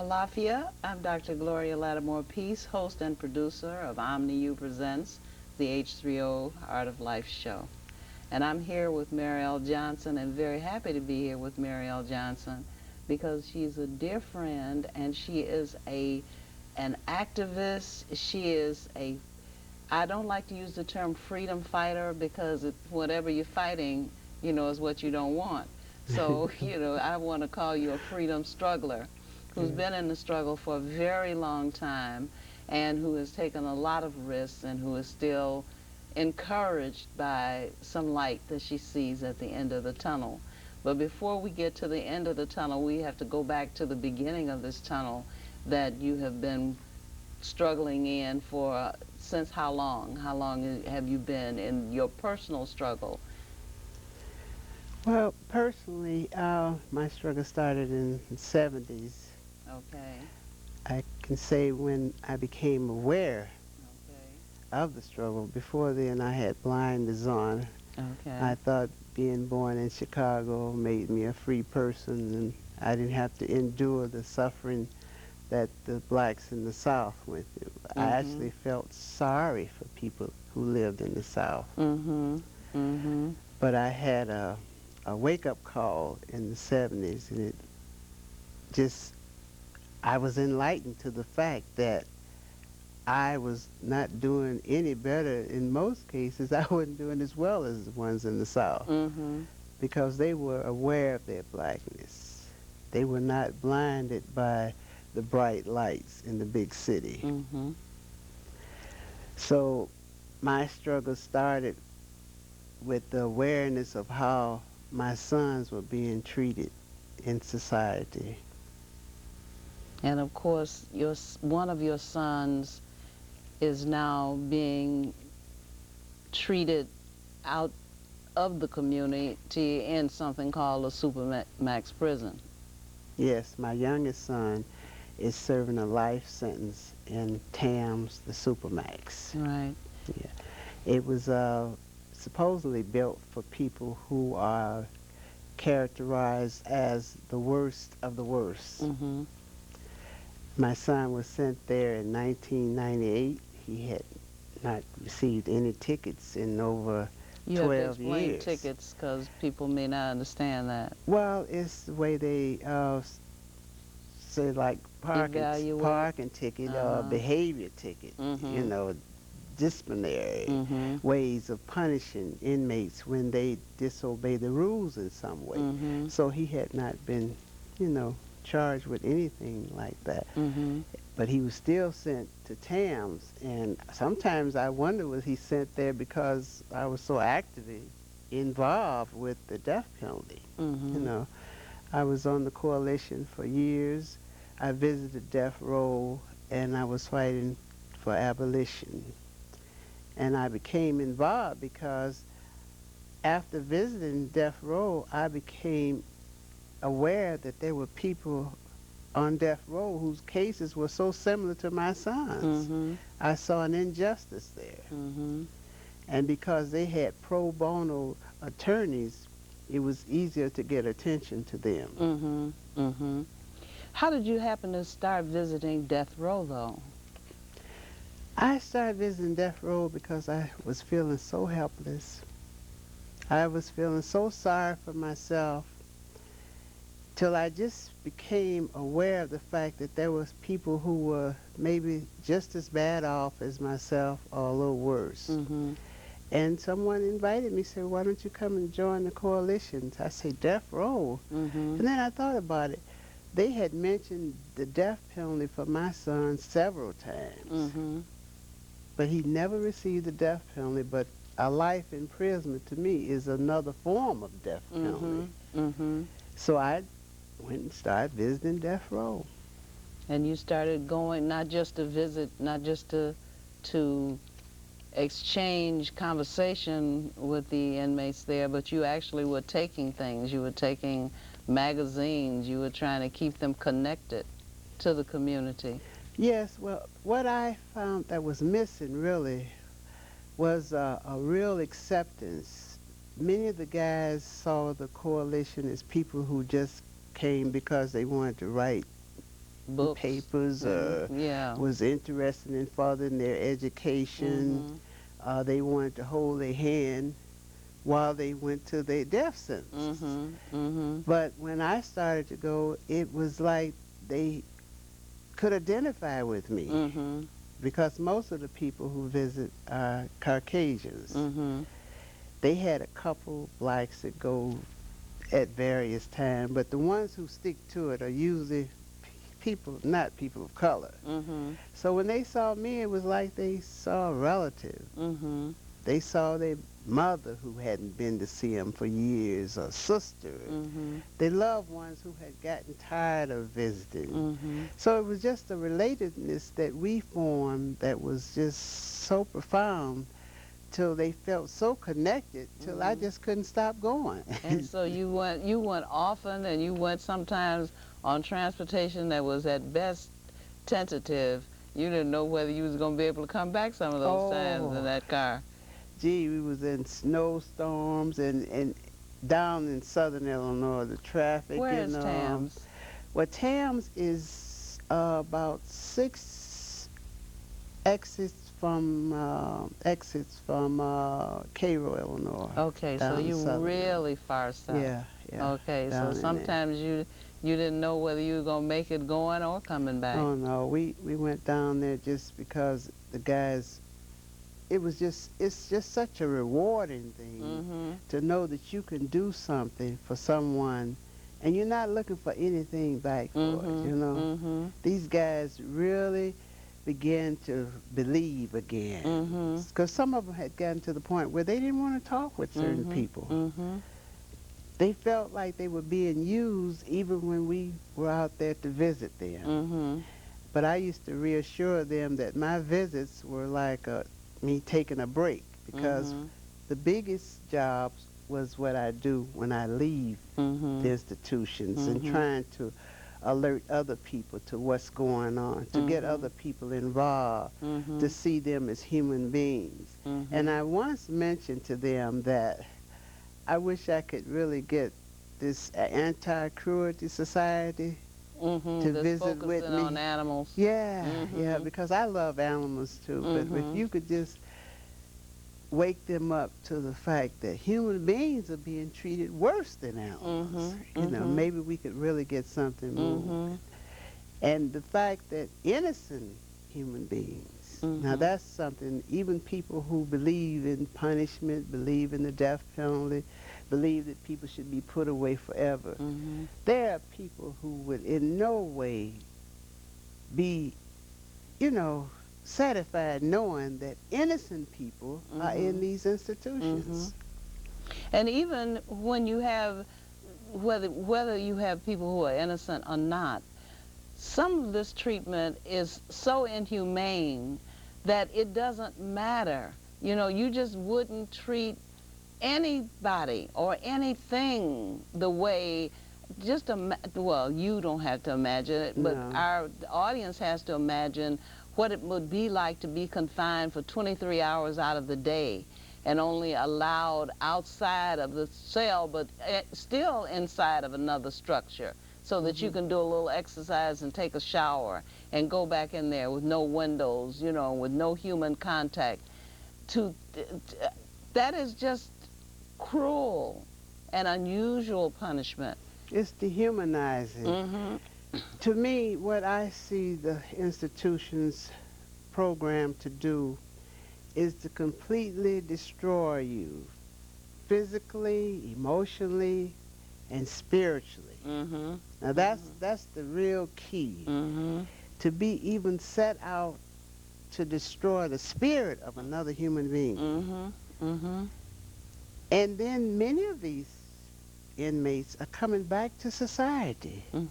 Alafia. I'm Dr. Gloria Lattimore Peace, host and producer of OmniU Presents the H30 Art of Life show. And I'm here with Marielle Johnson and very happy to be here with Marielle Johnson because she's a dear friend and she is an activist. She is I don't like to use the term freedom fighter because whatever you're fighting, is what you don't want. So, I want to call you a freedom struggler who's been in the struggle for a very long time and who has taken a lot of risks and who is still encouraged by some light that she sees at the end of the tunnel. But before we get to the end of the tunnel, we have to go back to the beginning of this tunnel that you have been struggling in for since how long? How long have you been in your personal struggle? Well, personally, my struggle started in the 70s. Okay. I can say when I became aware Okay. of the struggle. Before then, I had blinders on. I Okay. thought being born in Chicago made me a free person, and I didn't have to endure the suffering that the blacks in the South went through. I actually Mhm. felt sorry for people who lived in the South. Mhm. Mhm. But I had a wake-up call in the 70s, and it just I was enlightened to the fact that I was not doing any better. In most cases, I wasn't doing as well as the ones in the South Mhm. because they were aware of their blackness. They were not blinded by the bright lights in the big city. Mhm. So my struggle started with the awareness of how my sons were being treated in society. And of course, one of your sons is now being treated out of the community in something called a supermax prison. Yes, my youngest son is serving a life sentence in TAMS, the Supermax. Right. Yeah. It was supposedly built for people who are characterized as the worst of the worst. Mhm. My son was sent there in 1998. He had not received any tickets in over You have to 12 explain years. tickets because people may not understand that. Well, it's the way they say like Evaluate. parking ticket or Uh-huh. behavior ticket, Mhm. disciplinary Mhm. ways of punishing inmates when they disobey the rules in some way. Mhm. So he had not been, you know, charged with anything like that. Mhm. But he was still sent to TAMS, and sometimes I wonder was he sent there because I was so actively involved with the death penalty. You Mhm. know, I was on the coalition for years. I visited death row, and I was fighting for abolition. And I became involved because after visiting death row, I became aware that there were people on death row whose cases were so similar to my son's. Mhm. I saw an injustice there. Mhm. And because they had pro bono attorneys, it was easier to get attention to them. Mhm. Mhm. How did you happen to start visiting death row though? I started visiting death row because I was feeling so helpless. I was feeling so sorry for myself till I just became aware of the fact that there was people who were maybe just as bad off as myself or a little worse. Mhm. And someone invited me, said, why don't you come and join the coalition? I said, death row? Mhm. And then I thought about it. They had mentioned the death penalty for my son several times, Mhm. but he never received the death penalty. But a life imprisonment to me is another form of death penalty. Mhm. Mhm. So I went and started visiting death row. And you started going not just to visit, not just to exchange conversation with the inmates there, but you actually were taking things. You were taking magazines. You were trying to keep them connected to the community. Yes, well, what I found that was missing really was a real acceptance. Many of the guys saw the coalition as people who just came because they wanted to write Books. papers, Yeah. was interested in furthering their education. Mhm. They wanted to hold their hand while they went to their death sentences. Mhm. Mhm. But when I started to go, it was like they could identify with me Mhm. because most of the people who visit are Caucasians. Mhm. They had a couple blacks that go at various times, but the ones who stick to it are usually people, not people of color. Mhm. So when they saw me, it was like they saw a relative. Mhm. They saw their mother who hadn't been to see them for years, or sister, Mhm. their loved ones who had gotten tired of visiting. Mhm. So it was just a relatedness that we formed that was just so profound till they felt so connected till I Mhm. just couldn't stop going. And so you went often, and you went sometimes on transportation that was at best tentative. You didn't know whether you was going to be able to come back some of those times in Oh, that car. gee, we was in snowstorms and down in southern Illinois, the traffic Where and is Tams? well, Tams is about 6 exits from Cairo, Illinois, Okay, so down in you southern Illinois. really far south. Yeah, yeah, Okay, so down in there. sometimes you didn't know whether you were gonna make it going or coming back. Oh no, we went down there just because the guys. It's just such a rewarding thing Mhm. to know that you can do something for someone, and you're not looking for anything back for it. Mhm. Mhm. These guys really began to believe again, Mhm. because some of them had gotten to the point where they didn't want to talk with certain Mhm. people. Mhm. They felt like they were being used even when we were out there to visit them. Mhm. But I used to reassure them that my visits were like me taking a break, because Mhm. the biggest jobs was what I do when I leave the Mhm. institutions, and Mhm. trying to alert other people to what's going on, to get Mhm. other people involved, to Mhm. see them as human beings. And Mhm. I once mentioned to them that I wish I could really get this anti-cruelty society Mhm. to Just visit with focusing on me. animals. Yeah, yeah, Mhm. because I love animals too, but if Mhm. you could just wake them up to the fact that human beings are being treated worse than animals, Mhm. Mhm. maybe we could really get something moved. Mhm. And the fact that innocent human beings, now Mhm. that's something, even people who believe in punishment, believe in the death penalty, believe that people should be put away forever, Mhm. there are people who would in no way be, you know, satisfied knowing that innocent people are in Mhm. these Mhm. institutions. And even when you have whether you have people who are innocent or not, some of this treatment is so inhumane that it doesn't matter. You just wouldn't treat anybody or anything the way well, you don't have to imagine it, but No. our audience has to imagine what it would be like to be confined for 23 hours out of the day and only allowed outside of the cell, but still inside of another structure, so that you Hmm. can do a little exercise and take a shower and go back in there with no windows, with no human contact. To That is just cruel and unusual punishment. It's dehumanizing. Mhm. To me, what I see the institutions programmed to do is to completely destroy you physically, emotionally, and spiritually. Mhm. Now Mhm. that's the real key. Mhm. To be even set out to destroy the spirit of another human being. Mhm. Mhm. And then many of these inmates are coming back to society. Mm.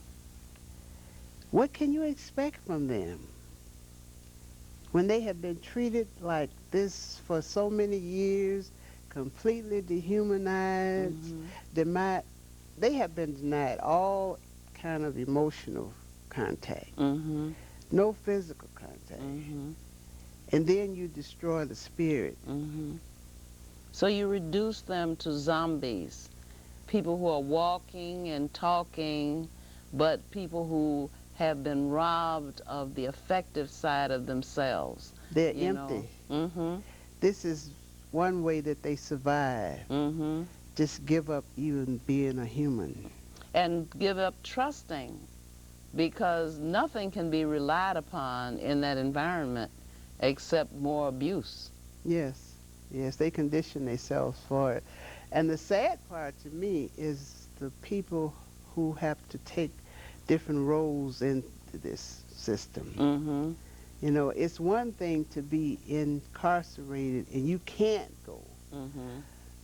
What can you expect from them when they have been treated like this for so many years, completely dehumanized, Mhm. denied, they have been denied all kind of emotional contact, Mhm. no physical contact. Mhm. And then you destroy the spirit. Mhm. So you reduce them to zombies, people who are walking and talking, but people who have been robbed of the effective side of themselves. They're You know. empty. Mhm. This is one way that they survive. Mhm. Just give up even being a human. And give up trusting, because nothing can be relied upon in that environment except more abuse. Yes, yes, they condition themselves for it. And the sad part to me is the people who have to take different roles into this system. Mhm. You know, it's one thing to be incarcerated and you can't go, Mhm.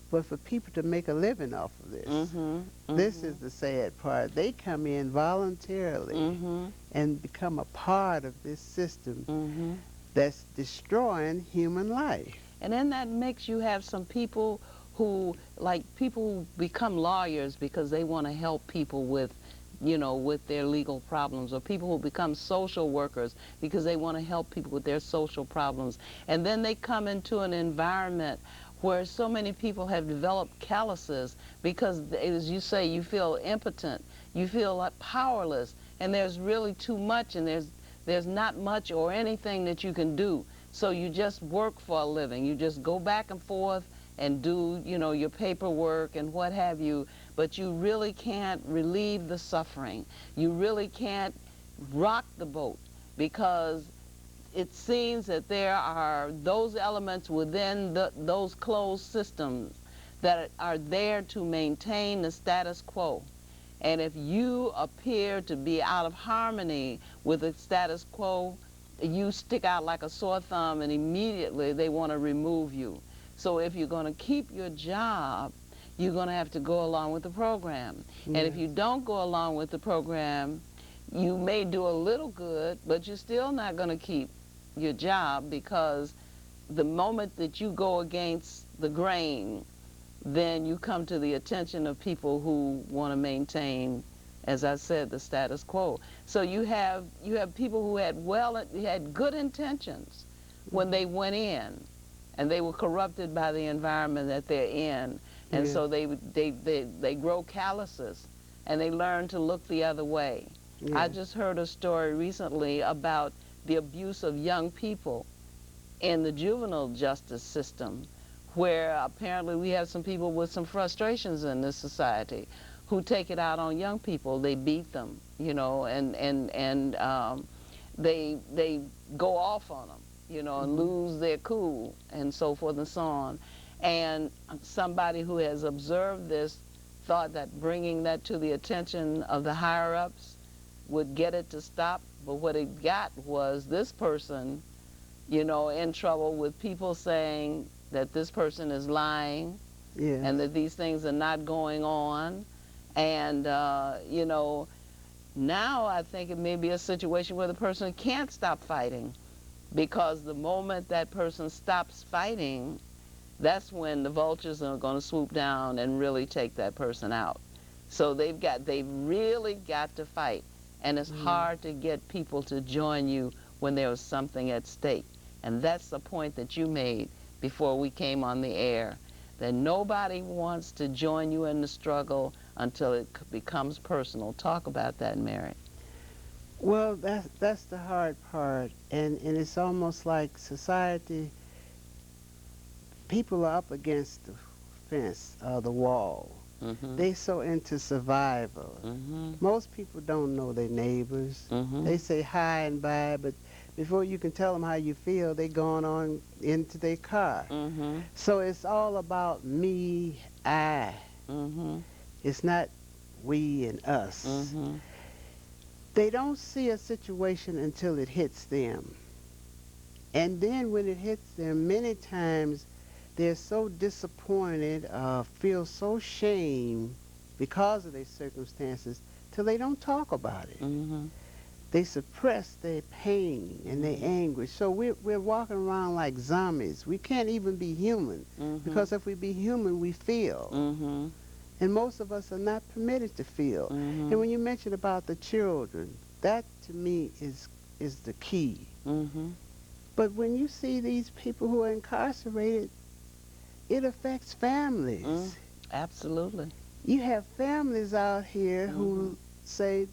but for people to make a living off of Mhm. this is Mhm. the sad part. They come in voluntarily Mhm. and become a part of this system Mhm. that's destroying human life. And then that makes you have some people who, like people who become lawyers because they want to help people with, with their legal problems, or people who become social workers because they want to help people with their social problems. And then they come into an environment where so many people have developed calluses because, as you say, you feel impotent, you feel like powerless, and there's really too much, and there's not much or anything that you can do. So you just work for a living. You just go back and forth and do, your paperwork and what have you, but you really can't relieve the suffering. You really can't rock the boat, because it seems that there are those elements within those closed systems that are there to maintain the status quo. And if you appear to be out of harmony with the status quo, you stick out like a sore thumb, and immediately they want to remove you. So if you're going to keep your job, you're going to have to go along with the program. And if Yes. you don't go along with the program, you may do a little good, but you're still not going to keep your job, because the moment that you go against the grain, then you come to the attention of people who want to maintain, as I said, the status quo. So you have people who had good intentions when they went in, and they were corrupted by the environment that they're in, and Yes. so they grow calluses, and they learn to look the other way. I Yes. just heard a story recently about the abuse of young people in the juvenile justice system, where apparently we have some people with some frustrations in this society who take it out on young people. They beat them, and they go off on them, and Hmm. lose their cool, and so forth and so on. And somebody who has observed this thought that bringing that to the attention of the higher ups would get it to stop. But what it got was this person, in trouble with people saying that this person is lying, Yes. and that these things are not going on. And, now I think it may be a situation where the person can't stop fighting, because the moment that person stops fighting, that's when the vultures are going to swoop down and really take that person out. So they've really got to fight. And it's Mm. hard to get people to join you when there is something at stake. And that's the point that you made before we came on the air, that nobody wants to join you in the struggle until it becomes personal. Talk about that, Mary. Well, that's the hard part, and it's almost like society. People are up against the fence, the wall. Mhm. They so into survival. Mhm. Most people don't know their neighbors. They Mhm. say hi and bye, but before you can tell them how you feel, they gone on into their car. Mhm. So it's all about me, I. Mhm. It's not we and us. Mhm. They don't see a situation until it hits them. And then when it hits them, many times they're so disappointed, feel so shame because of their circumstances, till they don't talk about it. Mhm. They suppress their pain and their Mhm. anguish. So we're walking around like zombies. We can't even be human, Mhm. because if we be human, we feel. Mhm. And most of us are not permitted to feel. And Mhm. when you mentioned about the children, that to me is the key. Mhm. But when you see these people who are incarcerated, it affects Mm. families. Absolutely. You have families out here Mhm. who say,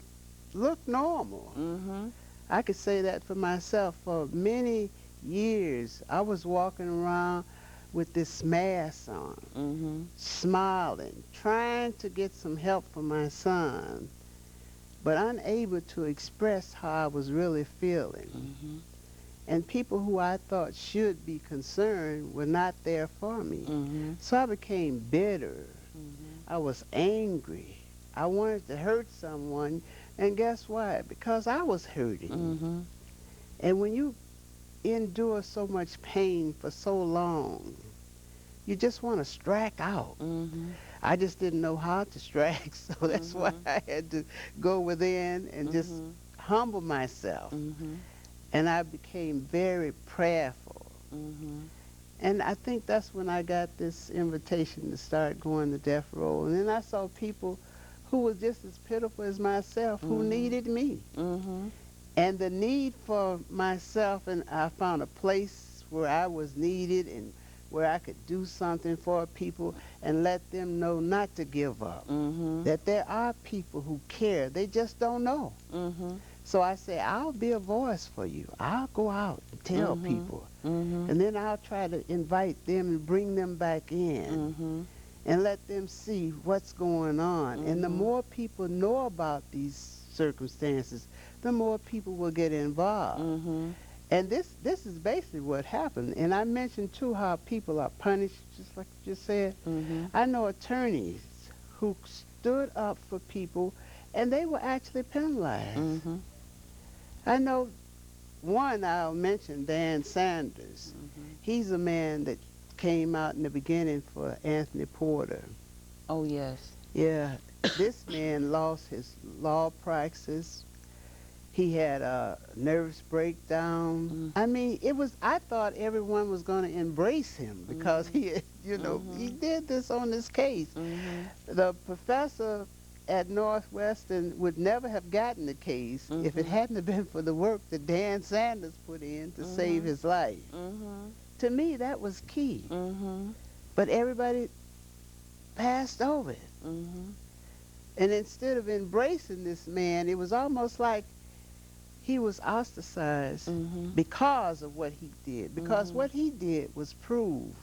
looked normal. Mhm. I could say that for myself. For many years, I was walking around with this mask on, Mhm. smiling, trying to get some help for my son, but unable to express how I was really feeling. Mhm. And people who I thought should be concerned were not there for me. Mhm. So I became bitter. Mhm. I was angry. I wanted to hurt someone, and guess what? Because I was hurting. Mhm. And when you endure so much pain for so long, you just want to strike out. Mhm. I just didn't know how to strike, so that's why Mhm. I had to go within and just Mhm. humble myself. Mhm. And I became very prayerful. Mhm. And I think that's when I got this invitation to start going to death row. And then I saw people who were just as pitiful as myself who Mhm. needed me. Mhm. And the need for myself, and I found a place where I was needed and where I could do something for people and let them know not to give up. Mhm. That there are people who care. They just don't know. Mhm. So I say, I'll be a voice for you. I'll go out and tell Mhm. people. Mhm. And then I'll try to invite them and bring them back in Mhm. and let them see what's going on. And the Mhm. more people know about these circumstances, the more people will get involved. Mhm. And this is basically what happened. And I mentioned too how people are punished, just like you just said. Mhm. I know attorneys who stood up for people and they were actually penalized. Mhm. I know one I'll mention, Dan Sanders. Mhm. He's a man that came out in the beginning for Anthony Porter. Oh yes. Yeah, this man lost his law practice. He had a nervous breakdown. Mm. I mean, I thought everyone was going to embrace him because Mhm. he, he Mhm. did this on this case. Mhm. The professor at Northwestern would never have gotten the case if it Mhm. hadn't have been for the work that Dan Sanders put in to save Mhm. his life. Mhm. To me, that was key. Mhm. But everybody passed over it. Mhm. And instead of embracing this man, it was almost like he was ostracized Mhm. because of what he did. Because Mhm. what he did was prove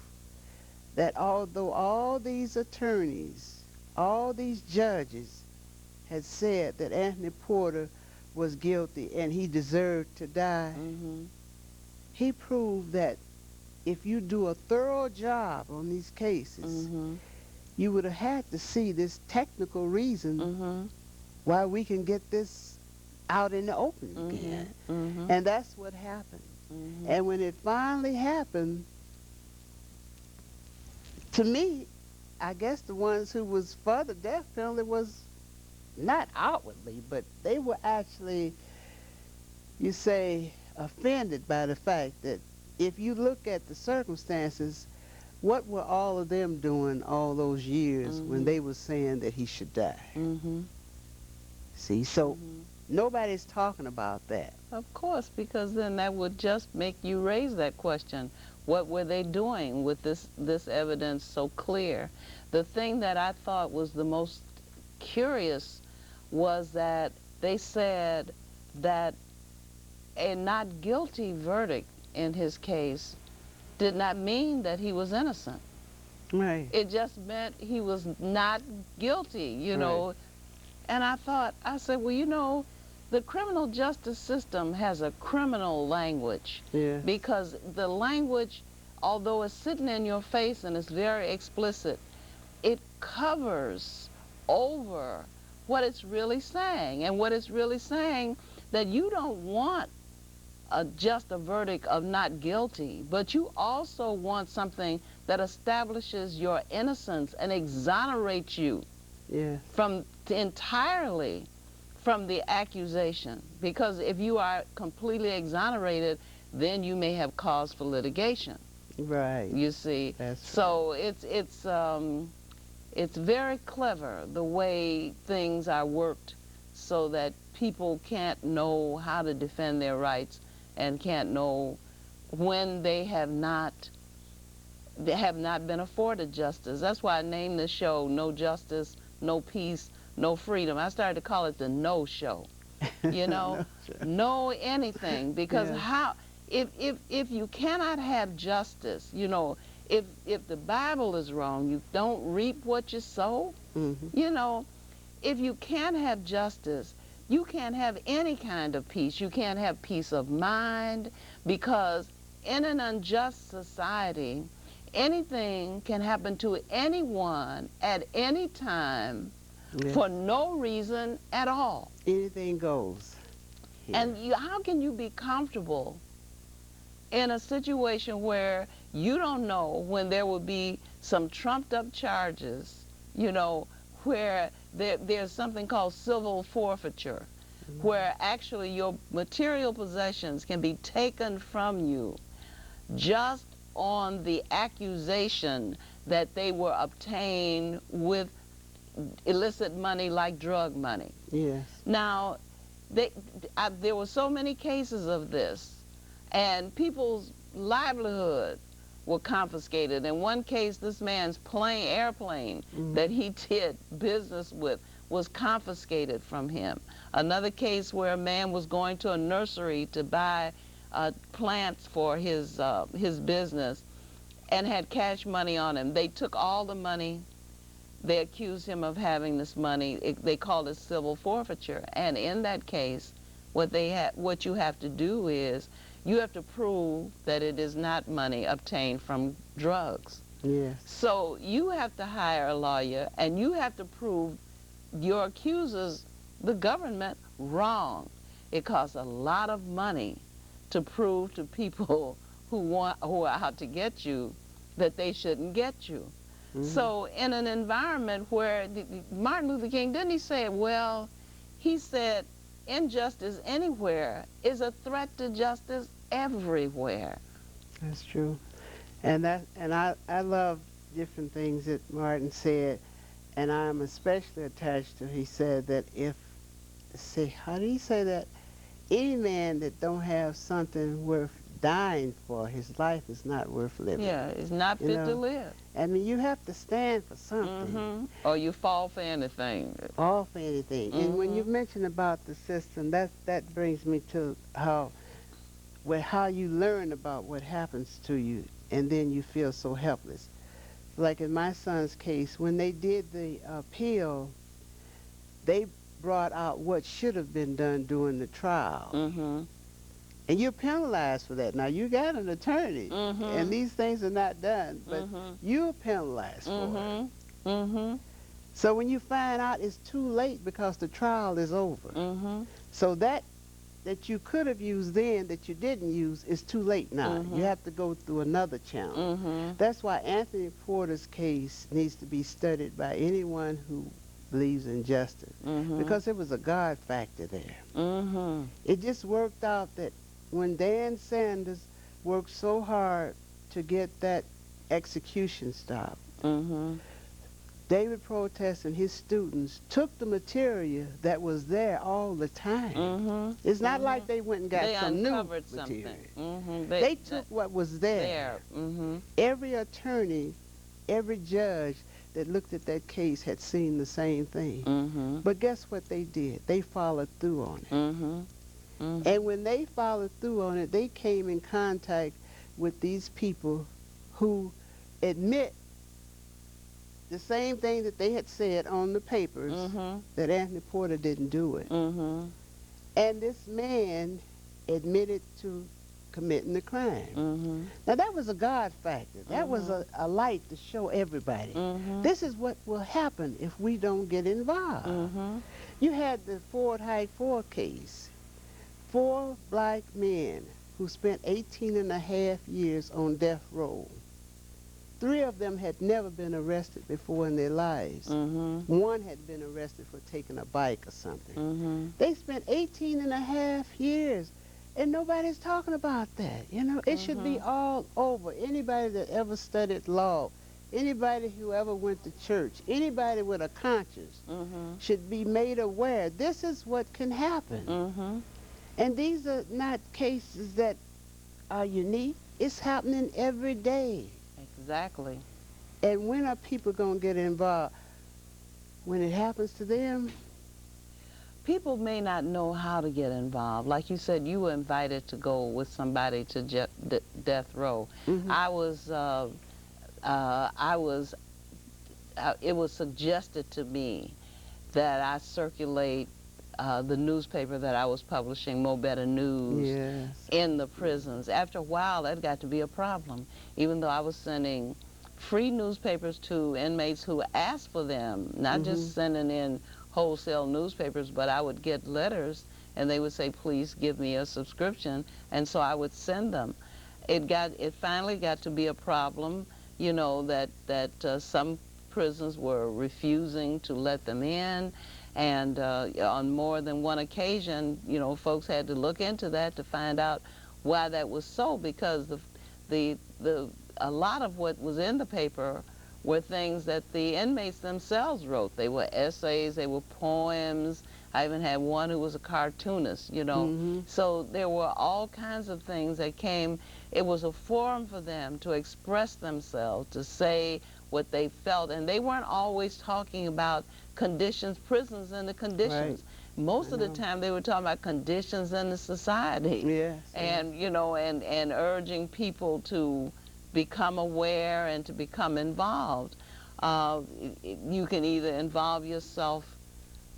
that although all these attorneys, all these judges had said that Anthony Porter was guilty and he deserved to die, Mhm. he proved that if you do a thorough job on these cases, Mhm. you would have had to see this technical reason Mhm. why we can get this out in the open again. Mhm. Mhm. And that's what happened. Mhm. And when it finally happened, to me, I guess the ones who was for the death penalty was not outwardly, but they were actually, you say, offended by the fact that if you look at the circumstances, what were all of them doing all those years when Mhm. they were saying that he should die? Mhm. See, so Mhm. nobody's talking about that. Of course, because then that would just make you raise that question. What were they doing with this evidence so clear? The thing that I thought was the most curious was that they said that a not guilty verdict in his case did not mean that he was innocent. Right, It just meant he was not guilty, right. And I said, well, the criminal justice system has a criminal language Yes, because the language, although it's sitting in your face and it's very explicit, it covers over what it's really saying. And what it's really saying that you don't want just a verdict of not guilty, but you also want something that establishes your innocence and exonerates you yes, from entirely from the accusation. Because if you are completely exonerated, then you may have cause for litigation. right. You see, That's right. so it's very clever the way things are worked so that people can't know how to defend their rights and can't know when they have not been afforded justice. That's why I named the show No Justice, No Peace, No Freedom. I started to call it the No Show You know, No, sure. know anything, because Yes. how, if you cannot have justice, you know, if the Bible is wrong, you don't reap what you sow. Mhm. You know, if you can't have justice, you can't have any kind of peace. You can't have peace of mind, because in an unjust society, anything can happen to anyone at any time Yes. for no reason at all. Anything goes here. And how can you be comfortable in a situation where you don't know when there will be some trumped up charges, you know, where there's something called civil forfeiture, Mhm. where actually your material possessions can be taken from you just on the accusation that they were obtained with illicit money like drug money. Yes. Now, there were so many cases of this, and people's livelihood were confiscated. In one case, this man's airplane Mhm. that he did business with was confiscated from him. Another case where a man was going to a nursery to buy plants for his business and had cash money on him. They took all the money. They accused him of having this money. They called it civil forfeiture. And in that case, what you have to do is you have to prove that it is not money obtained from drugs. Yes. So you have to hire a lawyer, and you have to prove your accusers, the government, wrong. It costs a lot of money to prove to people who are out to get you that they shouldn't get you. Mhm. So in an environment where Martin Luther King, didn't he say, well, he said, injustice anywhere is a threat to justice everywhere. That's true. And I love different things that Martin said, and I'm especially attached to. He said that if, say, how do he say that? Any man that don't have something worth dying for, his life is not worth living. Yeah, it's not You fit to know, live. I mean, you have to stand for something, Or you fall for anything. all for anything. And when you mention about the system, that brings me to how you learn about what happens to you, and then you feel so helpless. Like in my son's case, when they did the appeal, they brought out what should have been done during the trial. Mm-hmm. And you're penalized for that. Now, you got an attorney, and Mm-hmm. these things are not done, but Mm-hmm. you're penalized for it. Mm-hmm. Mm-hmm. So when you find out it's too late because the trial is over, Mm-hmm. so that you could have used then that you didn't use is too late now. Mm-hmm. You have to go through another channel. Mm-hmm. That's why Anthony Porter's case needs to be studied by anyone who believes in justice, Mm-hmm. because there was a God factor there. Mm-hmm. It just worked out that when Dan Sanders worked so hard to get that execution stopped, Mm-hmm. David Protest and his students took the material that was there all the time. Mm-hmm. It's not Mm-hmm. like they went and got They some new uncovered material. something. Mm-hmm. They took what was there. there. Mm-hmm. Every attorney, every judge that looked at that case had seen the same thing. Mm-hmm. But guess what they did? They followed through on it. Mm-hmm. Mm-hmm. And when they followed through on it, they came in contact with these people who admit the same thing that they had said on the papers, Mm-hmm. that Anthony Porter didn't do it. Mm-hmm. And this man admitted to committing the crime. Mm-hmm. Now that was a God factor. That was a light to show everybody. Mm-hmm. This is what will happen if we don't get involved. Mm-hmm. You had the Ford High 4 case. 4 black men who spent 18 and a half years on death row. 3 of them had never been arrested before in their lives. Mm-hmm. 1 had been arrested for taking a bike or something. Mm-hmm. They spent 18 and a half years, and nobody's talking about that. You know, it should be all over. Anybody that ever studied law, anybody who ever went to church, anybody with a conscience Mm-hmm. should be made aware this is what can happen. Mm-hmm. And these are not cases that are unique. It's happening every day. Exactly. And when are people going to get involved? When it happens to them? people may not know how to get involved. Like you said, you were invited to go with somebody to death row. Hmm. I was, I was, it was suggested to me that I circulate the newspaper that I was publishing, Mo Better News, Yes. in the prisons. After a while, that got to be a problem, even though I was sending free newspapers to inmates who asked for them, not Hmm. just sending in wholesale newspapers, but I would get letters and they would say, please give me a subscription, and so I would send them. It finally got to be a problem, you know, that some prisons were refusing to let them in, and on more than one occasion, you know, folks had to look into that to find out why that was so, because the a lot of what was in the paper were things that the inmates themselves wrote. They were essays, they were poems. I even had one who was a cartoonist, you know. Hmm. So there were all kinds of things that came. It was a forum for them to express themselves, to say what they felt, and they weren't always talking about conditions, prisons and the Right. conditions. I Most of the know. time they were talking about conditions in the society, Yes. Yes. and, you know, and urging people to become aware and to become involved. You can either involve yourself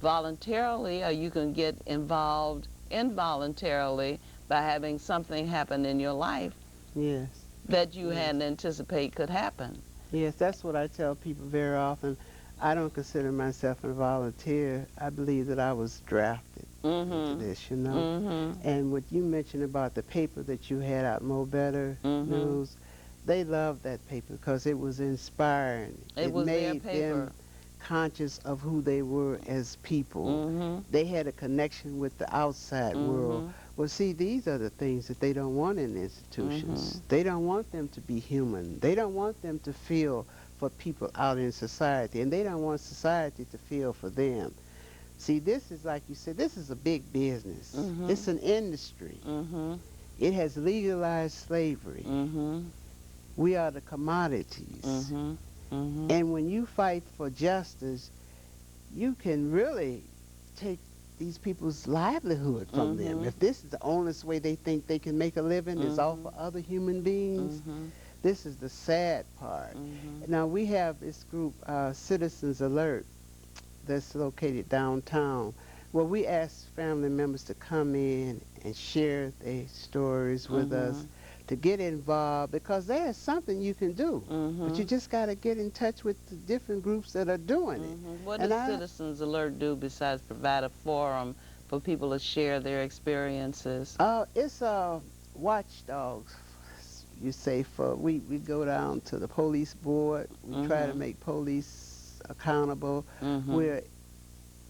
voluntarily or you can get involved involuntarily by having something happen in your life Yes. that you Yes. hadn't anticipated could happen. Yes, that's what I tell people very often. I don't consider myself a volunteer. I believe that I was drafted into Mhm. this, you know. Mhm. And what you mentioned about the paper that you had out, Mo Better Mhm. News, they loved that paper because it was inspiring. It It was their made them paper. conscious of who they were as people. Mhm. They had a connection with the outside world. Mhm. Well, see, these are the things that they don't want in institutions. Mhm. They don't want them to be human. They don't want them to feel for people out in society, and they don't want society to feel for them. See, this is like you said, this is a big business. It's Mhm. an industry. Mhm. It has legalized slavery. Mhm. We are the commodities. Mhm. Mhm. And when you fight for justice, you can really take these people's livelihood from them. Mhm. If this is the only way they think they can make a living is off Mhm. of other human beings, Mhm. this is the sad part. Mhm. Now we have this group, Citizens Alert, that's located downtown, where we ask family members to come in and share their stories with us, Mhm. to get involved, because there's something you can do. But you Mhm. just got to get in touch with the different groups that are doing it. What And does Citizens Alert do besides provide a forum for people to share their experiences? it's watchdogs. You say for we go down to the police board. We try to Mhm. make police accountable. Mhm. We're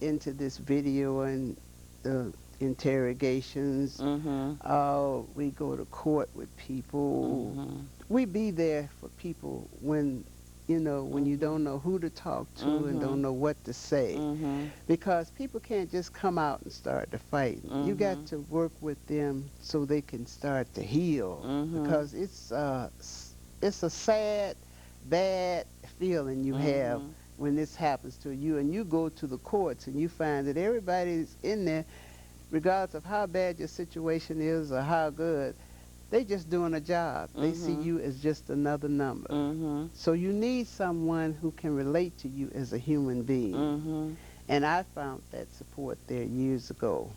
into this video and the interrogations. Mhm. We go to court with people. Mhm. We be there for people when, you know, when you Mhm. don't know who to talk to and don't Mhm. know what to say. Mhm. Because people can't just come out and start to fight. You got Mhm. to work with them so they can start to heal. Mhm. Because it's a sad, bad feeling you have Mhm. when this happens to you, and you go to the courts and you find that everybody's in there, regardless of how bad your situation is or how good, they just doing a job. They see Mhm. you as just another number. Mhm. So you need someone who can relate to you as a human being. Mhm. And I found that support there years ago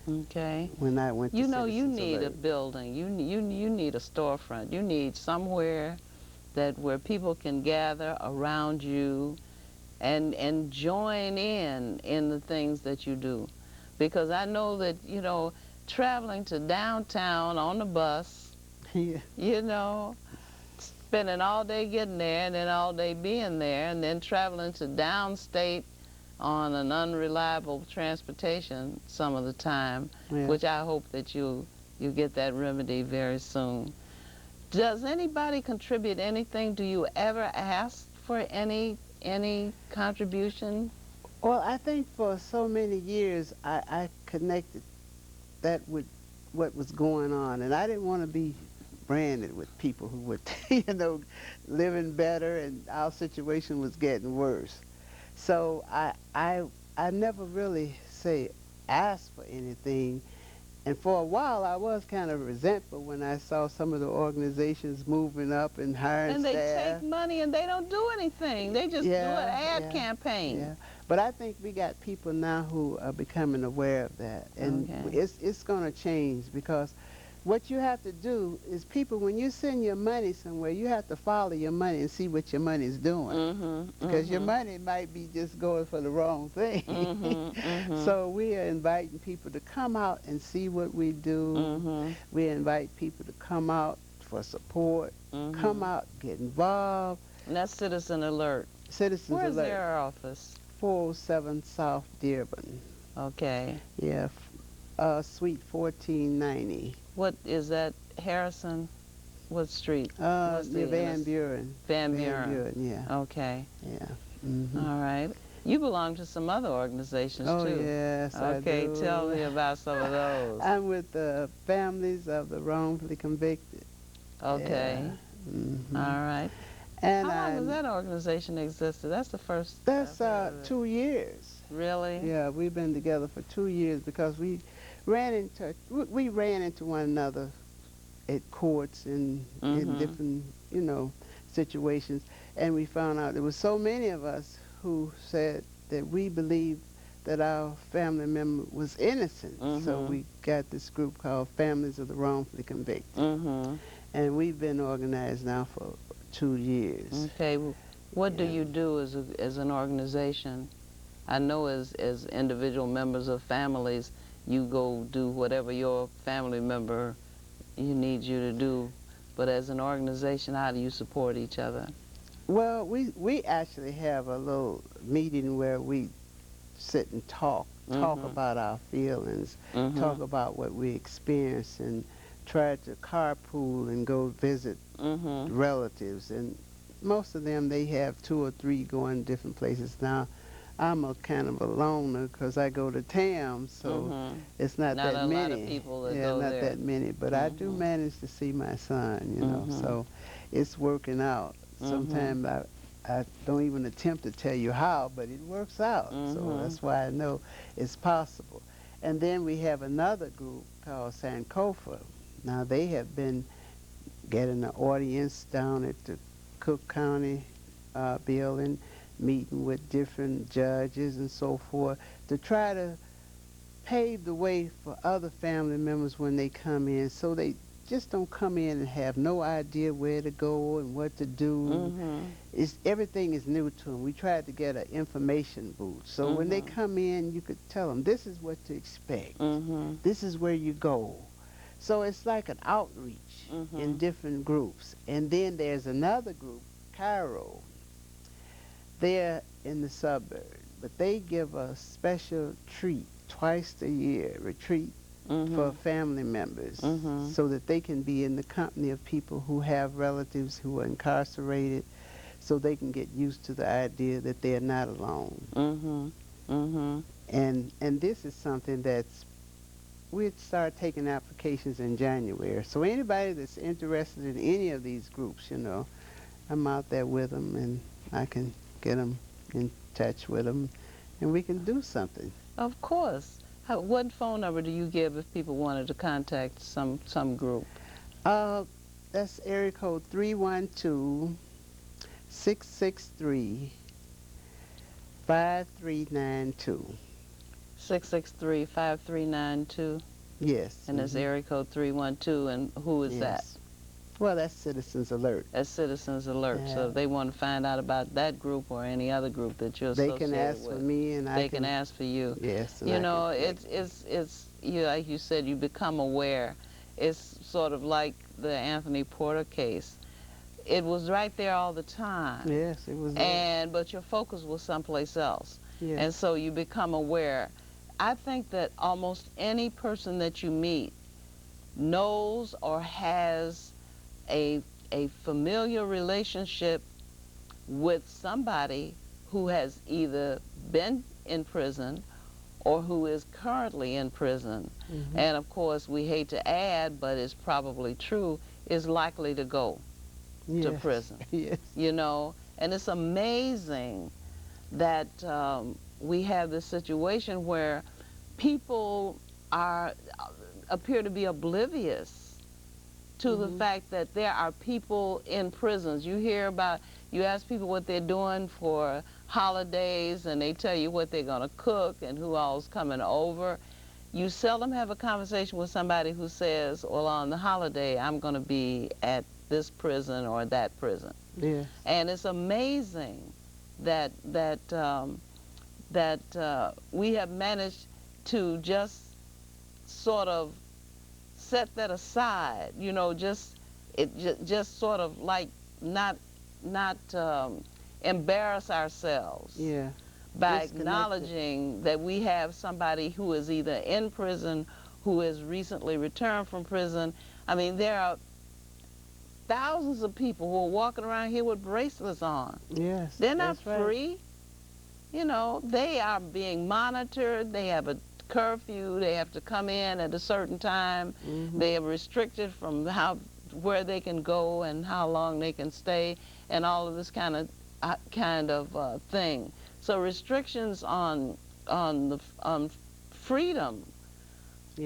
Okay. when I went to You know, you Citizens need a Alert. building. You need a storefront. You need somewhere that where people can gather around you and join in the things that you do. Because I know that, you know, traveling to downtown on the bus, Yeah. you know, spending all day getting there and then all day being there and then traveling to downstate on an unreliable transportation some of the time, Yeah. which I hope that you get that remedy very soon. Does anybody contribute anything? Do you ever ask for any contribution? Well, I think for so many years I connected that with what was going on, and I didn't want to be branded with people who were, you know, living better, and our situation was getting worse. So I never really say ask for anything. And for a while, I was kind of resentful when I saw some of the organizations moving up and hiring And they staff. take money and they don't do anything. They just do an Yeah, ad yeah, campaign. yeah. But I think we got people now who are becoming aware of that, and Okay. it's going to change because what you have to do is people when you send your money somewhere, you have to follow your money and see what your money is doing Mhm. because your Mhm. money might be just going for the wrong thing. Mhm. Mhm. So we are inviting people to come out and see what we do. Mhm. We invite people to come out for support, come Mhm. out, get involved. And that's Citizen Alert. Citizens Where's Alert, their office? 407 South Dearborn. Okay. Yeah, Suite 1490. What is that? Harrison? What street? What's Near the Van Buren. Van Van Buren. Buren, yeah, Okay. yeah. Hmm. All right. You belong to some other organizations Oh, too. yes, I Okay, tell do. me about some of those. I'm with the families of the wrongfully convicted. Yeah. Okay. All Hmm. right. And How long has I'm, that organization existed? That's the first I've that's heard of it. 2 years. Really? Yeah, we've been together for 2 years because we ran into one another at courts and in Mhm. different, situations. And we found out there were so many of us who said that we believed that our family member was innocent. So Mhm. we got this group called Families of the Wrongfully Convicted. Mhm. And we've been organized now for 2 years. Okay. What do Yeah. you do as an organization? I know as individual members of families, you go do whatever your family member you need you to do. But as an organization, how do you support each other? Well, we actually have a little meeting where we sit and talk Mhm. about our feelings, talk Mhm. about what we experience, and try to carpool and go visit Mhm. relatives. And most of them, they have two or three going different places. Now, I'm a kind of a loner because I go to TAM, so Mhm. it's not Not that a lot of many. people that Yeah, go not there. that many. But I do Mhm. manage to see my son. Mhm. So it's working out. Mhm. Sometimes I don't even attempt to tell you how, but it works out. So Mhm. that's why I know it's possible. And then we have another group called Sankofa. Now they have been getting an audience down at the Cook County building, meeting with different judges and so forth to try to pave the way for other family members when they come in so they just don't come in and have no idea where to go and what to do. Mhm. Everything is new to them. We tried to get an information booth. So when they Mhm. come in, you could tell them this is what to expect. Mhm. This is where you go. So it's like an outreach in Mhm. different groups. And then there's another group, Cairo. They're in the suburbs, but they give a special treat twice a year, retreat for Mhm. family members Mhm. so that they can be in the company of people who have relatives who are incarcerated so they can get used to the idea that they're not alone. Mhm. Mhm. And this is something that's we'd start taking applications in January. So anybody that's interested in any of these groups, I'm out there with them and I can get them in touch with them and we can do something. Of course. What phone number do you give if people wanted to contact some group? Uh, that's area code 312-663-5392. 663-5392. Yes. And it's area code 312. And who is that? Yes. Well, that's Citizens Alert. That's Citizens Alert. So if they want to find out about that group or any other group that you're They can associated ask for with, me and they can ask for you. Yes, and You I can know, connect. it's you like you said, you become aware. It's sort of like the Anthony Porter case. It was right there all the time. Yes, it was there. But your focus was someplace else. And Yes. so you become aware. I think that almost any person that you meet knows or has a a familiar relationship with somebody who has either been in prison or who is currently in prison. Hmm. And of course, we hate to add, but it's probably true, is likely to go to Yes. prison. Yes. And it's amazing that we have this situation where people are appear to be oblivious to the fact that there are people in prisons. You hear about, you ask people what they're doing for holidays, and they tell you what they're going to cook and who all's coming over. You seldom have a conversation with somebody who says, well, on the holiday, I'm going to be at this prison or that prison. Yes. And it's amazing that we have managed to just sort of set that aside, you know, just sort of like not embarrass ourselves. Yeah. By acknowledging that we have somebody who is either in prison, who has recently returned from prison. I mean, there are thousands of people who are walking around here with bracelets on. Yes. They're not right. free. You know, they are being monitored. They have a curfew. They have to come in at a certain time. They are restricted from where they can go and how long they can stay, and all of this kind of thing. So restrictions on freedom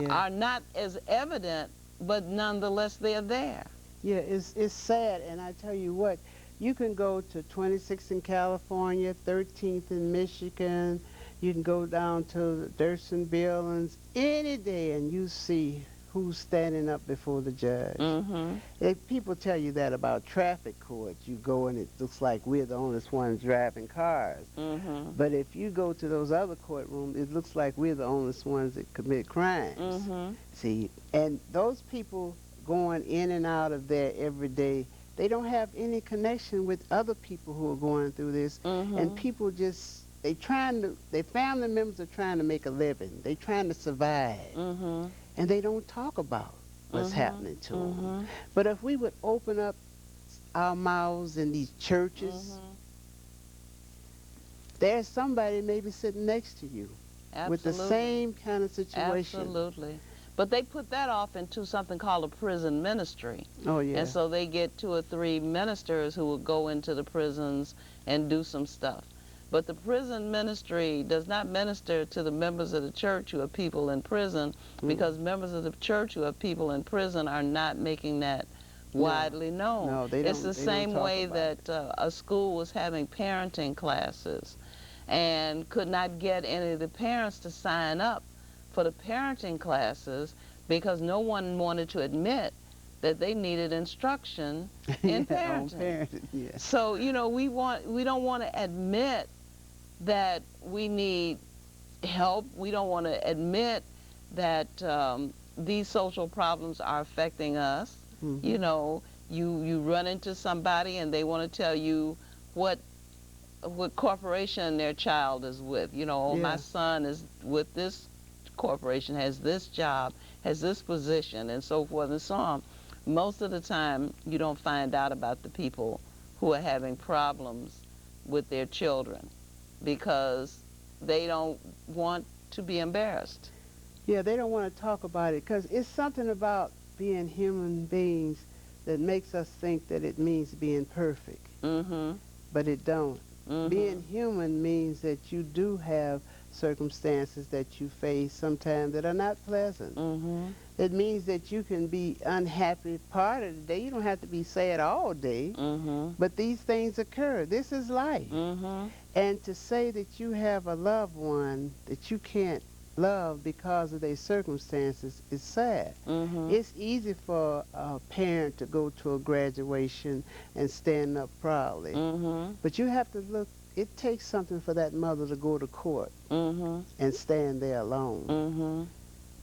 are not as evident, but nonetheless they're there. Yeah, it's sad, and I tell you what, you can go to 26th in California, 13th in Michigan, you can go down to Durson Billings any day, and you see who's standing up before the judge. People tell you that about traffic courts. You go and it looks like we're the only ones driving cars. But if you go to those other courtrooms, it looks like we're the only ones that commit crimes. See, and those people going in and out of there every day, they don't have any connection with other people who are going through this. And people just, their family members are trying to make a living. They're trying to survive. And they don't talk about what's happening to them. But if we would open up our mouths in these churches, there's somebody maybe sitting next to you with the same kind of situation. Absolutely. But they put that off into something called a prison ministry. Oh, yeah. And so they get 2 or 3 ministers who will go into the prisons and do some stuff. But the prison ministry does not minister to the members of the church who are people in prison, because members of the church who are people in prison are not making that widely known. No, they don't. It's the same way that a school was having parenting classes and could not get any of the parents to sign up for the parenting classes because no one wanted to admit that they needed instruction in parenting. So, you know, we don't want to admit that we need help. We don't want to admit that these social problems are affecting us. You know, you run into somebody and they want to tell you what corporation their child is with. You know, my son is with this corporation, has this job, has this position, and so forth and so on. Most of the time, you don't find out about the people who are having problems with their children because they don't want to be embarrassed. Yeah, they don't want to talk about it because it's something about being human beings that makes us think that it means being perfect. But it don't. Being human means that you do have circumstances that you face sometimes that are not pleasant. It means that you can be unhappy part of the day. You don't have to be sad all day. But these things occur. This is life. And to say that you have a loved one that you can't love because of their circumstances is sad. It's easy for a parent to go to a graduation and stand up proudly. But you have to look, it takes something for that mother to go to court and stand there alone.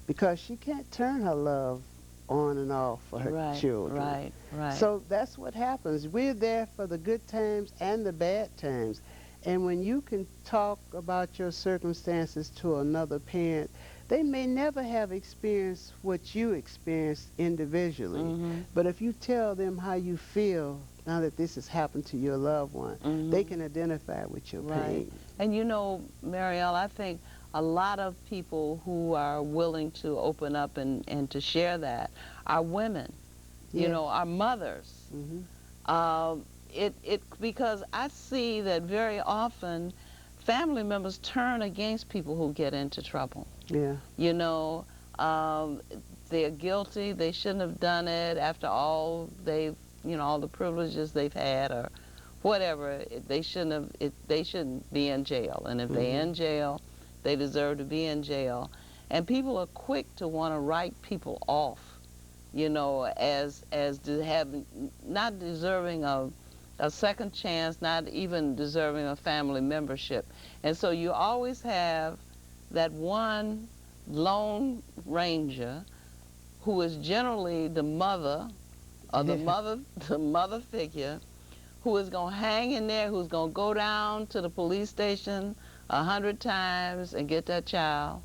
Because she can't turn her love on and off for her children. So that's what happens. We're there for the good times and the bad times. And when you can talk about your circumstances to another parent, they may never have experienced what you experienced individually. But if you tell them how you feel now that this has happened to your loved one, they can identify with your pain. And you know, Marielle, I think a lot of people who are willing to open up and to share that are women, you know, are mothers. Because I see that very often family members turn against people who get into trouble. Yeah. You know, um, they're guilty. They shouldn't have done it after all they've, all the privileges they've had or whatever. They shouldn't have. They shouldn't be in jail. And if they're Mhm. in jail, they deserve to be in jail. And people are quick to want to write people off, as to have not deserving of a second chance, not even deserving of family membership. And so you always have that one lone ranger who is generally the mother or the Yeah. mother the mother figure who is going to hang in there, who's going to go down to the police station 100 times and get that child,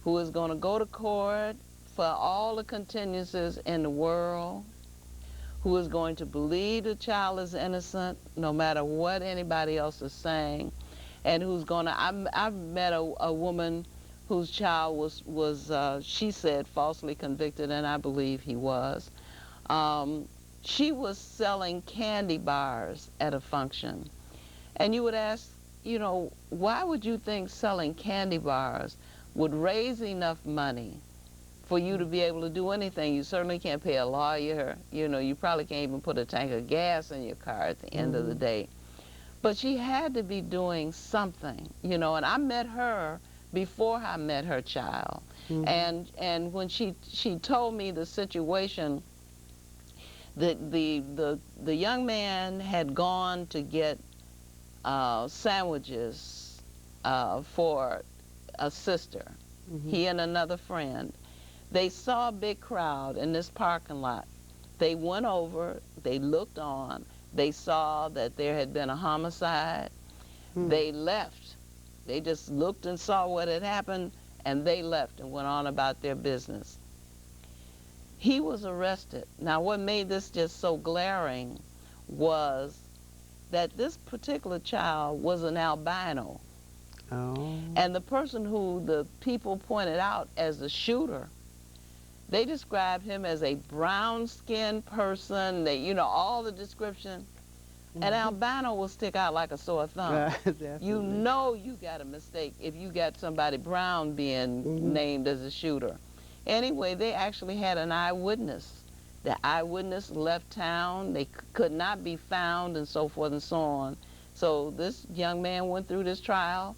who is going to go to court for all the continuances in the world, who is going to believe the child is innocent no matter what anybody else is saying, and who's going to. I've met a woman whose child was she said falsely convicted, and I believe he was. Um, she was selling candy bars at a function, and you would ask, why would you think selling candy bars would raise enough money for you to be able to do anything? You certainly can't pay a lawyer. You probably can't even put a tank of gas in your car at the end of the Mhm. day. But she had to be doing something, and I met her before I met her child. Mhm. And when she told me the situation, the young man had gone to get sandwiches for a sister, Mhm. he and another friend. They saw a big crowd in this parking lot. They went over, they looked on, they saw that there had been a homicide. Mhm. They left. They just looked and saw what had happened, and they left and went on about their business. He was arrested. Now, what made this just so glaring was that this particular child was an albino. Oh. And the person who the people pointed out as the shooter, they described him as a brown-skinned person. All the description. An Mhm. albino will stick out like a sore thumb. You Definitely. know you got a mistake if you got somebody brown being Mhm. named as a shooter. Anyway, they actually had an eyewitness. The eyewitness left town. They could not be found, and so forth and so on. So this young man went through this trial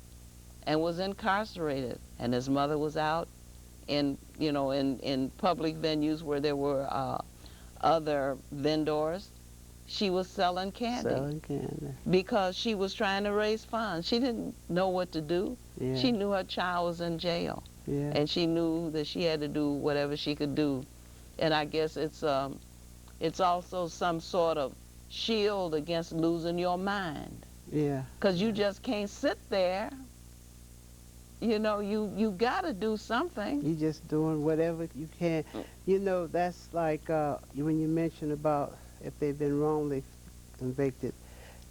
and was incarcerated, and his mother was out in public venues where there were other vendors. She was selling candy Selling candy. because she was trying to raise funds. She didn't know what to do. Yeah. She knew her child was in jail, Yeah. and she knew that she had to do whatever she could do. And I guess it's also some sort of shield against losing your mind, Yeah. because you Yeah. just can't sit there. You got to do something. You just doing whatever you can. You know, that's like when you mention about if they've been wrongly convicted.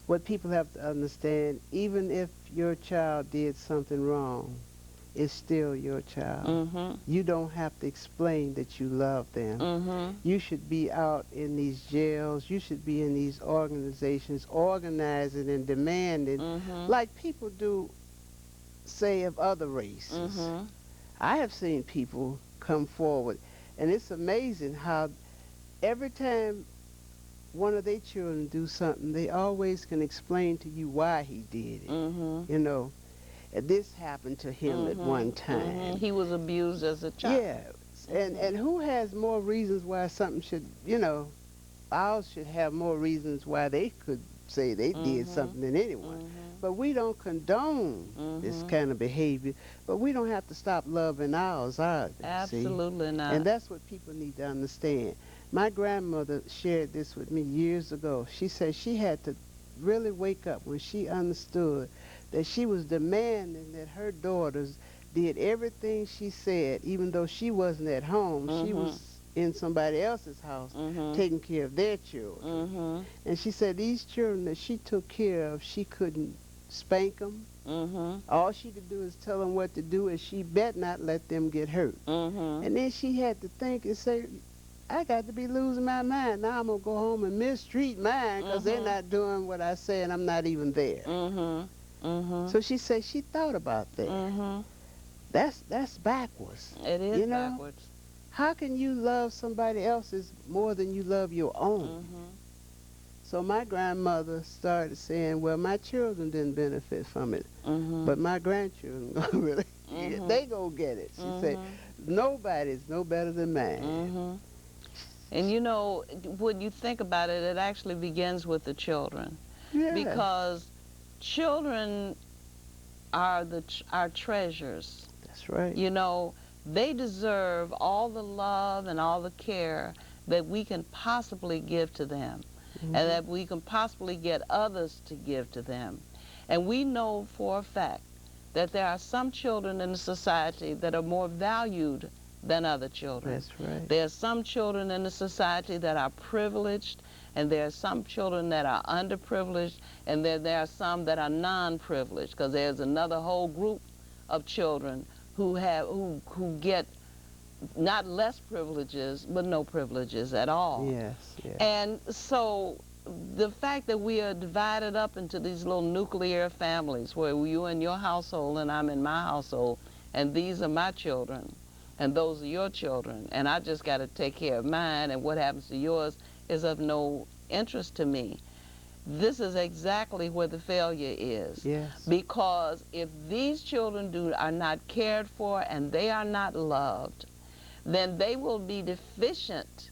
What people have to understand, even if your child did something wrong, it's still your child. Mhm. You don't have to explain that you love them. Mhm. You should be out in these jails. You should be in these organizations organizing and demanding Mhm. like people do, say, of other races. Mhm. I have seen people come forward, and it's amazing how every time one of their children do something, they always can explain to you why he did it. Mhm. You know, this happened to him at one Mhm. Mhm. time. He was abused as a child. Yeah, and Mhm. who has more reasons why something should, you know, ours should have more reasons why they could say they did Mhm. something than anyone. Mhm. But we don't condone this Mhm. kind of behavior. But we don't have to stop loving ours either, see? Absolutely And not. that's what people need to understand. My grandmother shared this with me years ago. She said she had to really wake up when she understood that she was demanding that her daughters did everything she said, even though she wasn't at home. She Mhm. was in somebody else's house Mhm. taking care of their children. Mhm. And she said these children that she took care of, she couldn't spank them. Mhm. All she could do is tell them what to do, and she bet not let them get hurt. Mhm. And then she had to think and say, I got to be losing my mind. Now I'm going to go home and mistreat mine because they're Mhm. not doing what I say and I'm not even there. Mhm. Mhm. So she said she thought about that. Mhm. That's backwards. It is You know? backwards. How can you love somebody else's more than you love your own? Mhm. So my grandmother started saying, well, my children didn't benefit from it, Mhm. but my grandchildren gonna really, Mhm. they gonna get it. She said, Mhm. nobody's no better than man. Mhm. And you know, when you think about it, it actually begins with the children, Yes, because children are our treasures. that's right. You know, they deserve all the love and all the care that we can possibly give to them, and Hmm. that we can possibly get others to give to them. And we know for a fact that there are some children in the society that are more valued than other children. That's right. There are some children in the society that are privileged, and there are some children that are underprivileged, and there are some that are non-privileged, because there's another whole group of children who get not less privileges, but no privileges at all. Yes, yes. And so the fact that we are divided up into these little nuclear families, where you in your household and I'm in my household, and these are my children and those are your children, and I just got to take care of mine, and what happens to yours is of no interest to me. This is exactly where the failure is. Yes. Because if these children are not cared for and they are not loved, then they will be deficient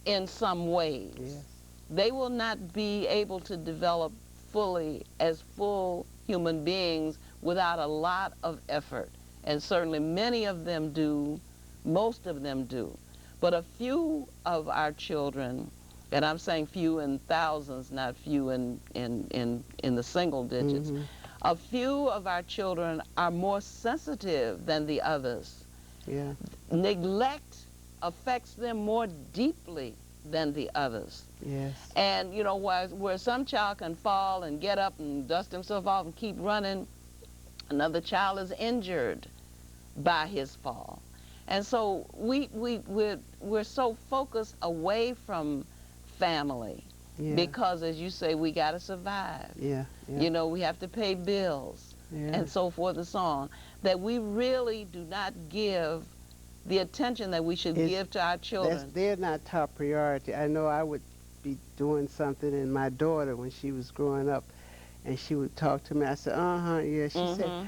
in some ways. Yes. They will not be able to develop fully as full human beings without a lot of effort. And certainly many of them do, most of them do. But a few of our children, and I'm saying few in thousands, not few in the single digits, Hmm. a few of our children are more sensitive than the others. Yeah. Neglect affects them more deeply than the others. Yes. And you know, where some child can fall and get up and dust himself off and keep running, another child is injured by his fall. And so we're so focused away from family, Yeah. because, as you say, we got to survive. Yeah. Yeah. You know, we have to pay bills Yeah. and so forth and so on, that we really do not give the attention that we should It's give to our children. they're not top priority. I know I would be doing something, and my daughter, when she was growing up, and she would talk to me. I said, uh-huh, yeah. She said, Mhm.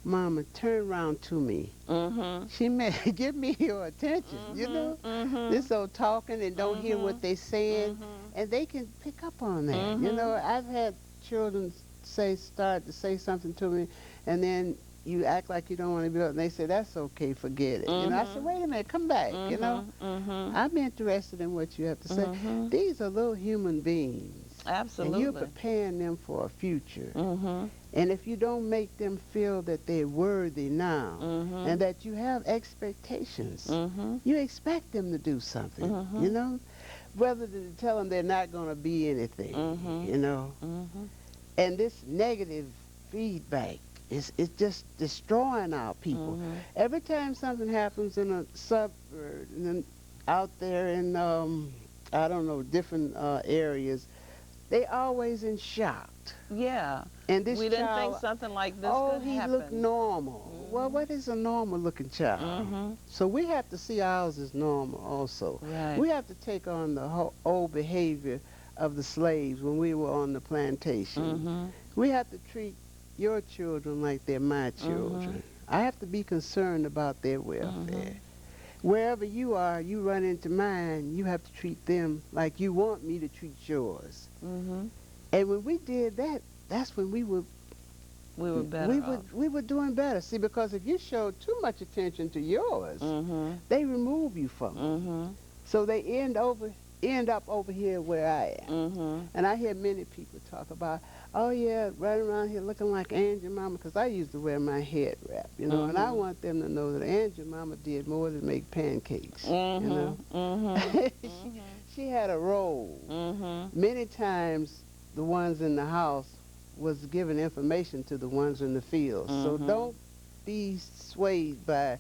Mama, turn around to me. Mhm. She meant give me your attention, you Mhm. know? They're Mhm. so talking and don't hear what Mhm. they saying, Mhm. and they can pick up on that. You know, Mhm. I've had children start to say something to me, and then you act like you don't want to be up, and they say, that's okay, forget it. You know, I said, Mhm. wait a minute, come back, you know? Mhm. Mhm. I'm interested in what you have to say. Mhm. These are little human beings, and you're Absolutely. preparing them for a future. Mhm. And if you don't make them feel that they're worthy now and Mhm. that you have expectations, Mhm. you expect them to do something, you Mhm. know, rather than tell them they're not going to be anything, Mhm. you know. Mhm. And this negative feedback is just destroying our people. Mhm. Every time something happens in a suburb, and then out there in, I don't know, different areas, they always in shock. Yeah. And this We didn't think child, something like this oh, could he looked happen. normal. Well, Mhm. what is a normal looking child? Mhm. So we have to see ours as normal also. Right. We have to take on the old behavior of the slaves when we were on the plantation. Mhm. We have to treat your children like they're my Mhm. children. I have to be concerned about their welfare. Mhm. Wherever you are, you run into mine, you have to treat them like you want me to treat yours. Mhm. And when we did that, that's when We were better off. we were doing better. See, because if you showed too much attention to yours, Mhm. they remove you from them. Mhm. So they end up over here where I am. Mhm. And I hear many people talk about, oh yeah, running around here looking like Angel Mama, because I used to wear my head wrap, you know. And I Mhm. want them to know that Angel Mama did more than make pancakes, you know. Mhm. Mhm. she, she had a role. Mhm. Many times the ones in the house was giving information to the ones in the field. So Mhm. don't be swayed by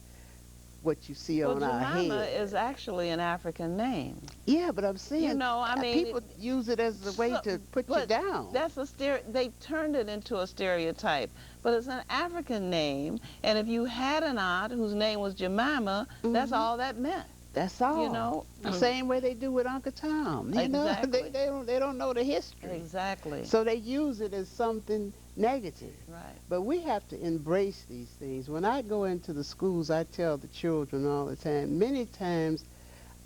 what you see Well, on our Jemima head. is actually an African name. Yeah, but I'm You saying know, I mean, people use it as a way so, to put you but down. that's a they turned it into a stereotype. But it's an African name, and if you had an aunt whose name was Jemima, that's Hmm. all that meant. That's You all. know, The same way they do with Uncle Tom. You know, exactly, they don't know the history. exactly, So they use it as something negative. right. But we have to embrace these things. When I go into the schools, I tell the children all the time, many times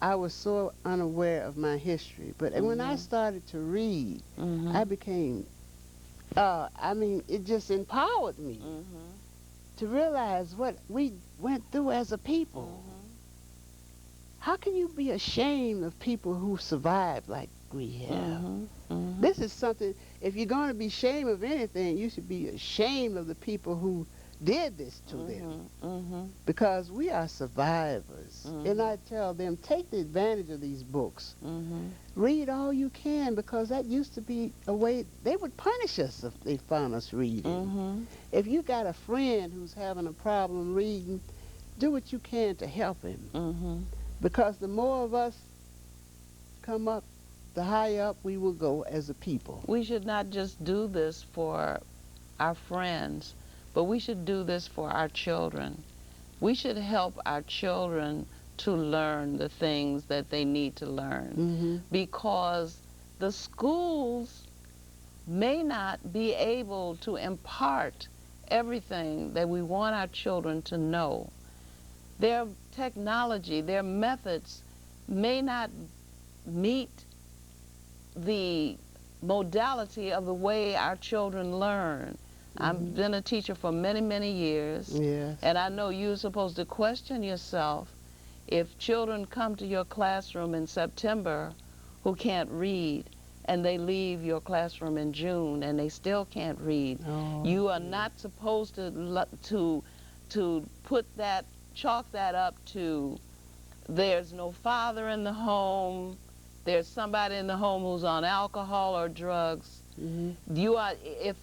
I was so unaware of my history. But when I Mhm, started to read, I mhm, became, it just empowered me mhm, to realize what we went through as a people. mhm, How can you be ashamed of people who survived like we have? mhm, mhm, This is something, if you're going to be ashamed of anything, you should be ashamed of the people who did this to them. mhm, mhm, Because we are survivors. And mhm, I tell them, take the advantage of these books. mhm, Read all you can, because that used to be a way, they would punish us if they found us reading. mhm. If you got a friend who's having a problem reading, do what you can to help him. Mhm. Because the more of us come up, the higher up we will go as a people. We should not just do this for our friends, but we should do this for our children. We should help our children to learn the things that they need to learn, Hmm. because the schools may not be able to impart everything that we want our children to know. Their technology, their methods may not meet the modality of the way our children learn. I've Hmm. been a teacher for many, many years, Yes. and I know you're supposed to question yourself if children come to your classroom in September who can't read, and they leave your classroom in June and they still can't read. Oh, You are yeah. not supposed to put that, chalk that up to there's no father in the home, there's somebody in the home who's on alcohol or drugs. Hmm. You are,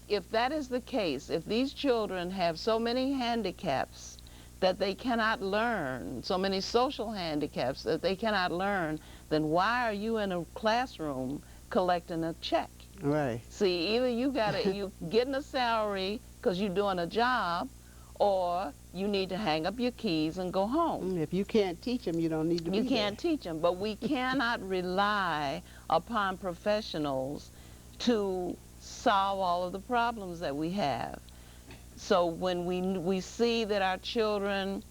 if that is the case, if these children have so many handicaps that they cannot learn, so many social handicaps that they cannot learn, then why are you in a classroom collecting a check? Right. See, either you getting a salary because you're doing a job, or you need to hang up your keys and go home. If you can't teach them, you don't need to You be there. can't teach them, but we cannot rely upon professionals to solve all of the problems that we have. So when we see that our children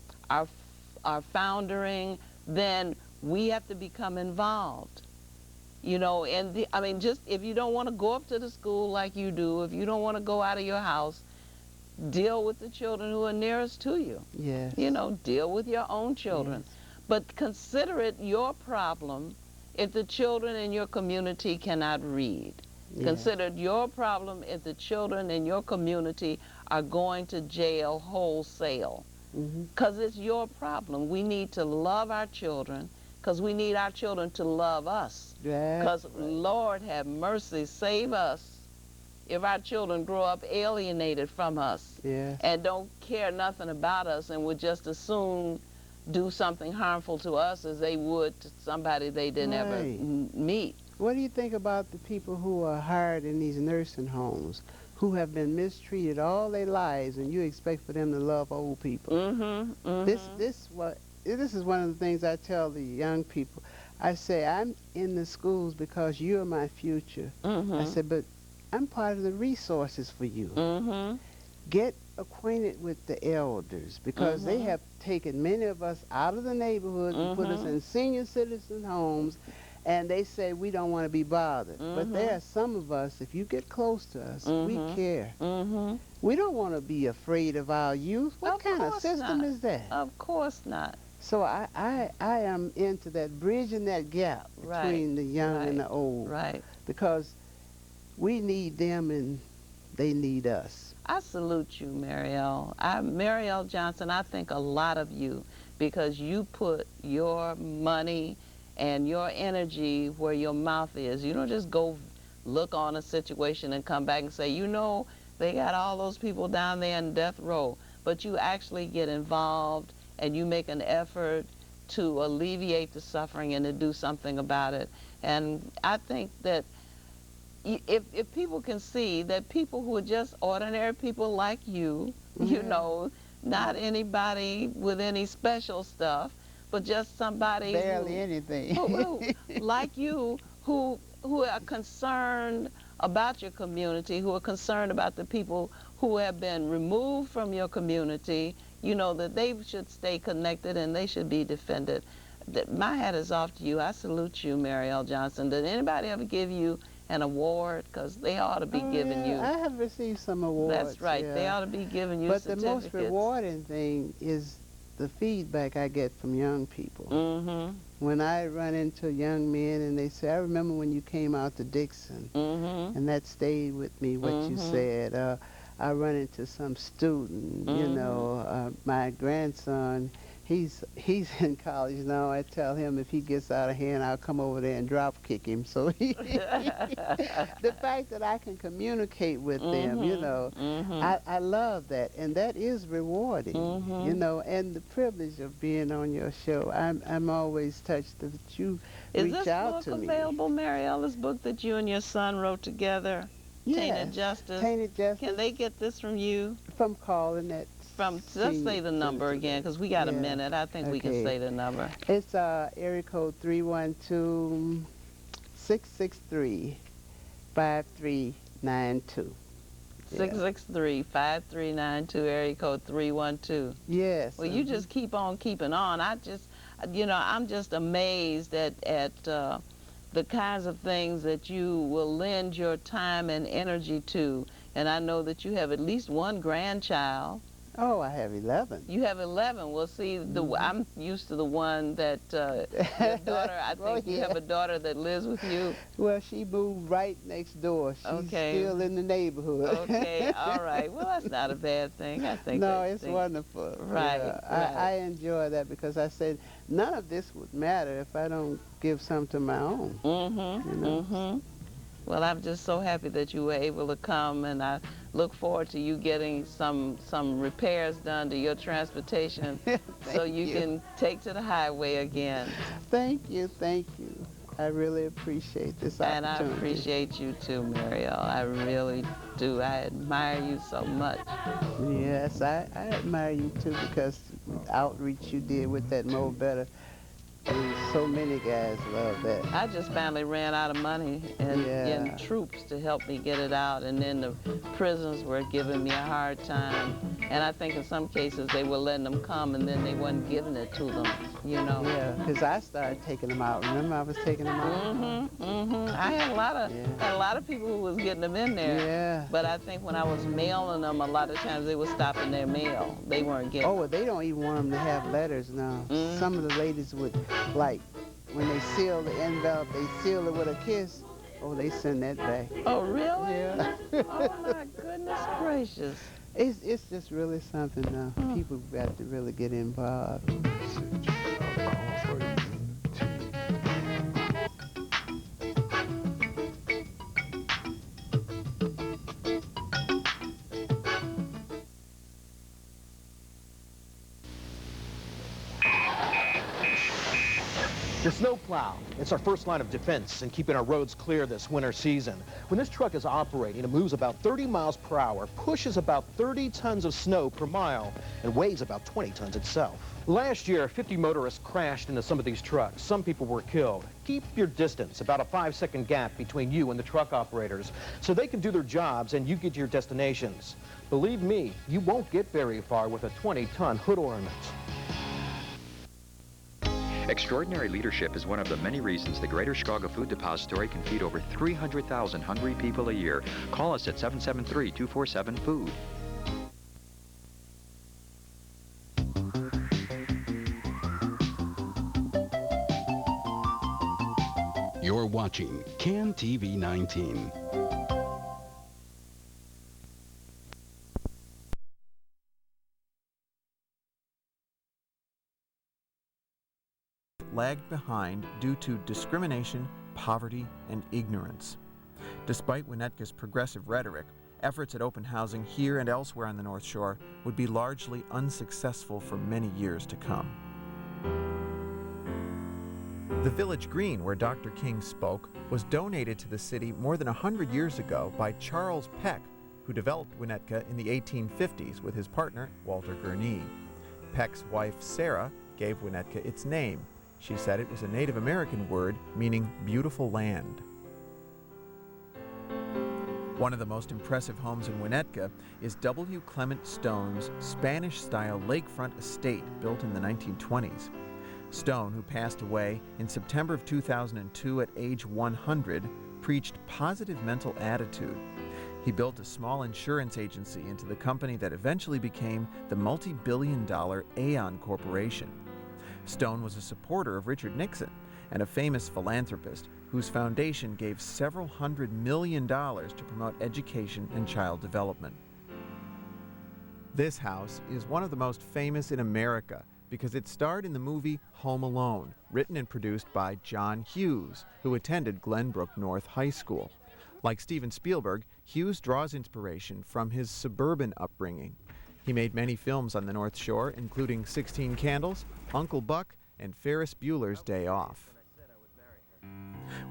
are foundering, then we have to become involved. You know, and I mean, just if you don't want to go up to the school like you do, if you don't want to go out of your house, deal with the children who are nearest to you. Yes. You know, deal with your own children. Yes. But consider it your problem if the children in your community cannot read. Yes. Consider it your problem if the children in your community are going to jail wholesale. Hmm. Because it's your problem. We need to love our children, because we need our children to love us. That's Because, right. Lord have mercy, save us if our children grow up alienated from us Yes. and don't care nothing about us and would just as soon do something harmful to us as they would to somebody they didn't ever Right. meet. What do you think about the people who are hired in these nursing homes, who have been mistreated all their lives, and you expect for them to love old people? Mm-hmm. Mm-hmm. This is one of the things I tell the young people. I say, I'm in the schools because you're my future. Mm-hmm. I said, but I'm part of the resources for you. Mm-hmm. Get acquainted with the elders, because they Mhm. have taken many of us out of the neighborhoods and put us Mhm. in senior citizen homes, and they say we don't want to be bothered. But there Mhm. are some of us, if you get close to us, we Mhm. care. Mm-hmm. We don't want to be afraid of our youth. What Of kind of course system not. is that? Of course not. So I am into that, bridging that gap Right. between the young Right. and the old, Right. because we need them and they need us. I salute you, Marielle. Marielle Johnson, I think a lot of you, because you put your money and your energy where your mouth is. You don't just go look on a situation and come back and say, you know, they got all those people down there in death row. But you actually get involved and you make an effort to alleviate the suffering and to do something about it. And I think that if people can see that people who are just ordinary people like you, you know, not anybody with any special stuff, but just somebody Barely anything. who like you, who are concerned about your community, who are concerned about the people who have been removed from your community, you know, that they should stay connected and they should be defended. My hat is off to you. I salute you, Mary L. Johnson. Did anybody ever give you an award? Because they ought to be giving you. I have received some awards. That's right. Yeah. They ought to be giving you but certificates. the most rewarding thing is the feedback I get from young people. Mm-hmm. When I run into young men and they say, I remember when you came out to Dixon, Mm-hmm. and that stayed with me, what you said. I run into some student, you know, my grandson, he's in college now. I tell him if he gets out of hand, I'll come over there and drop kick him. So the fact that I can communicate with them, you know, I love that, and that is rewarding, you know, and the privilege of being on your show. I'm always touched that you reach out to me. Is this book available, Mary L., this book that you and your son wrote together? Yes. Tainted Justice. Tainted Justice. Can they get this from you? From calling that. Just say the number again, because we got a minute. I think we can say the number. It's area code 312-663-5392. Yeah. 663-5392, area code 312. Yes. Well, you just keep on keeping on. You know, I'm just amazed at the kinds of things that you will lend your time and energy to. And I know that you have at least one grandchild. Oh, I have 11. You have 11. Well, see, I'm used to the one that your daughter, I think you have a daughter that lives with you. Well, she moved right next door. She's still in the neighborhood. Okay, all right. Well, that's not a bad thing, I think. No, it's wonderful. Right, yeah. right. I enjoy that because I said none of this would matter if I don't give some to my own. Mm-hmm, you know? Well, I'm just so happy that you were able to come, and I look forward to you getting some repairs done to your transportation so you can take to the highway again. Thank you, thank you. I really appreciate this opportunity. And I appreciate you too, Mariel. I really do. I admire you so much. Yes, I admire you too because the outreach you did with that Mo Better. So many guys love that. I just finally ran out of money in troops to help me get it out, and then the prisons were giving me a hard time. And I think in some cases they were letting them come and then they wasn't giving it to them, you know. Yeah, because I started taking them out. Remember I was taking them out? I had a lot of people who was getting them in there. Yeah. But I think when I was mailing them, a lot of times they were stopping their mail. They weren't getting. Oh, well, they don't even want them to have letters now. Some of the ladies would, like, when they seal the envelope, they seal it with a kiss. Oh, they send that back. Oh, really? Yeah. Oh, my goodness gracious. It's just really something now. People got to really get involved. The snowplow, it's our first line of defense in keeping our roads clear this winter season. When this truck is operating, it moves about 30 miles per hour, pushes about 30 tons of snow per mile, and weighs about 20 tons itself. Last year, 50 motorists crashed into some of these trucks. Some people were killed. Keep your distance, about a 5-second gap between you and the truck operators, so they can do their jobs and you get to your destinations. Believe me, you won't get very far with a 20-ton hood ornament. Extraordinary leadership is one of the many reasons the Greater Chicago Food Depository can feed over 300,000 hungry people a year. Call us at 773-247-FOOD. You're watching CAN TV 19. Lagged behind due to discrimination, poverty, and ignorance. Despite Winnetka's progressive rhetoric, efforts at open housing here and elsewhere on the North Shore would be largely unsuccessful for many years to come. The village green where Dr. King spoke was donated to the city more than 100 years ago by Charles Peck, who developed Winnetka in the 1850s with his partner, Walter Gurnee. Peck's wife, Sarah, gave Winnetka its name. She said it was a Native American word meaning beautiful land. One of the most impressive homes in Winnetka is W. Clement Stone's Spanish-style lakefront estate built in the 1920s. Stone, who passed away in September of 2002 at age 100, preached positive mental attitude. He built a small insurance agency into the company that eventually became the multi-billion-dollar Aon Corporation. Stone was a supporter of Richard Nixon and a famous philanthropist whose foundation gave several $100 million to promote education and child development. This house is one of the most famous in America because it starred in the movie Home Alone, written and produced by John Hughes, who attended Glenbrook North High School. Like Steven Spielberg, Hughes draws inspiration from his suburban upbringing. He made many films on the North Shore, including 16 Candles, Uncle Buck, and Ferris Bueller's Day Off.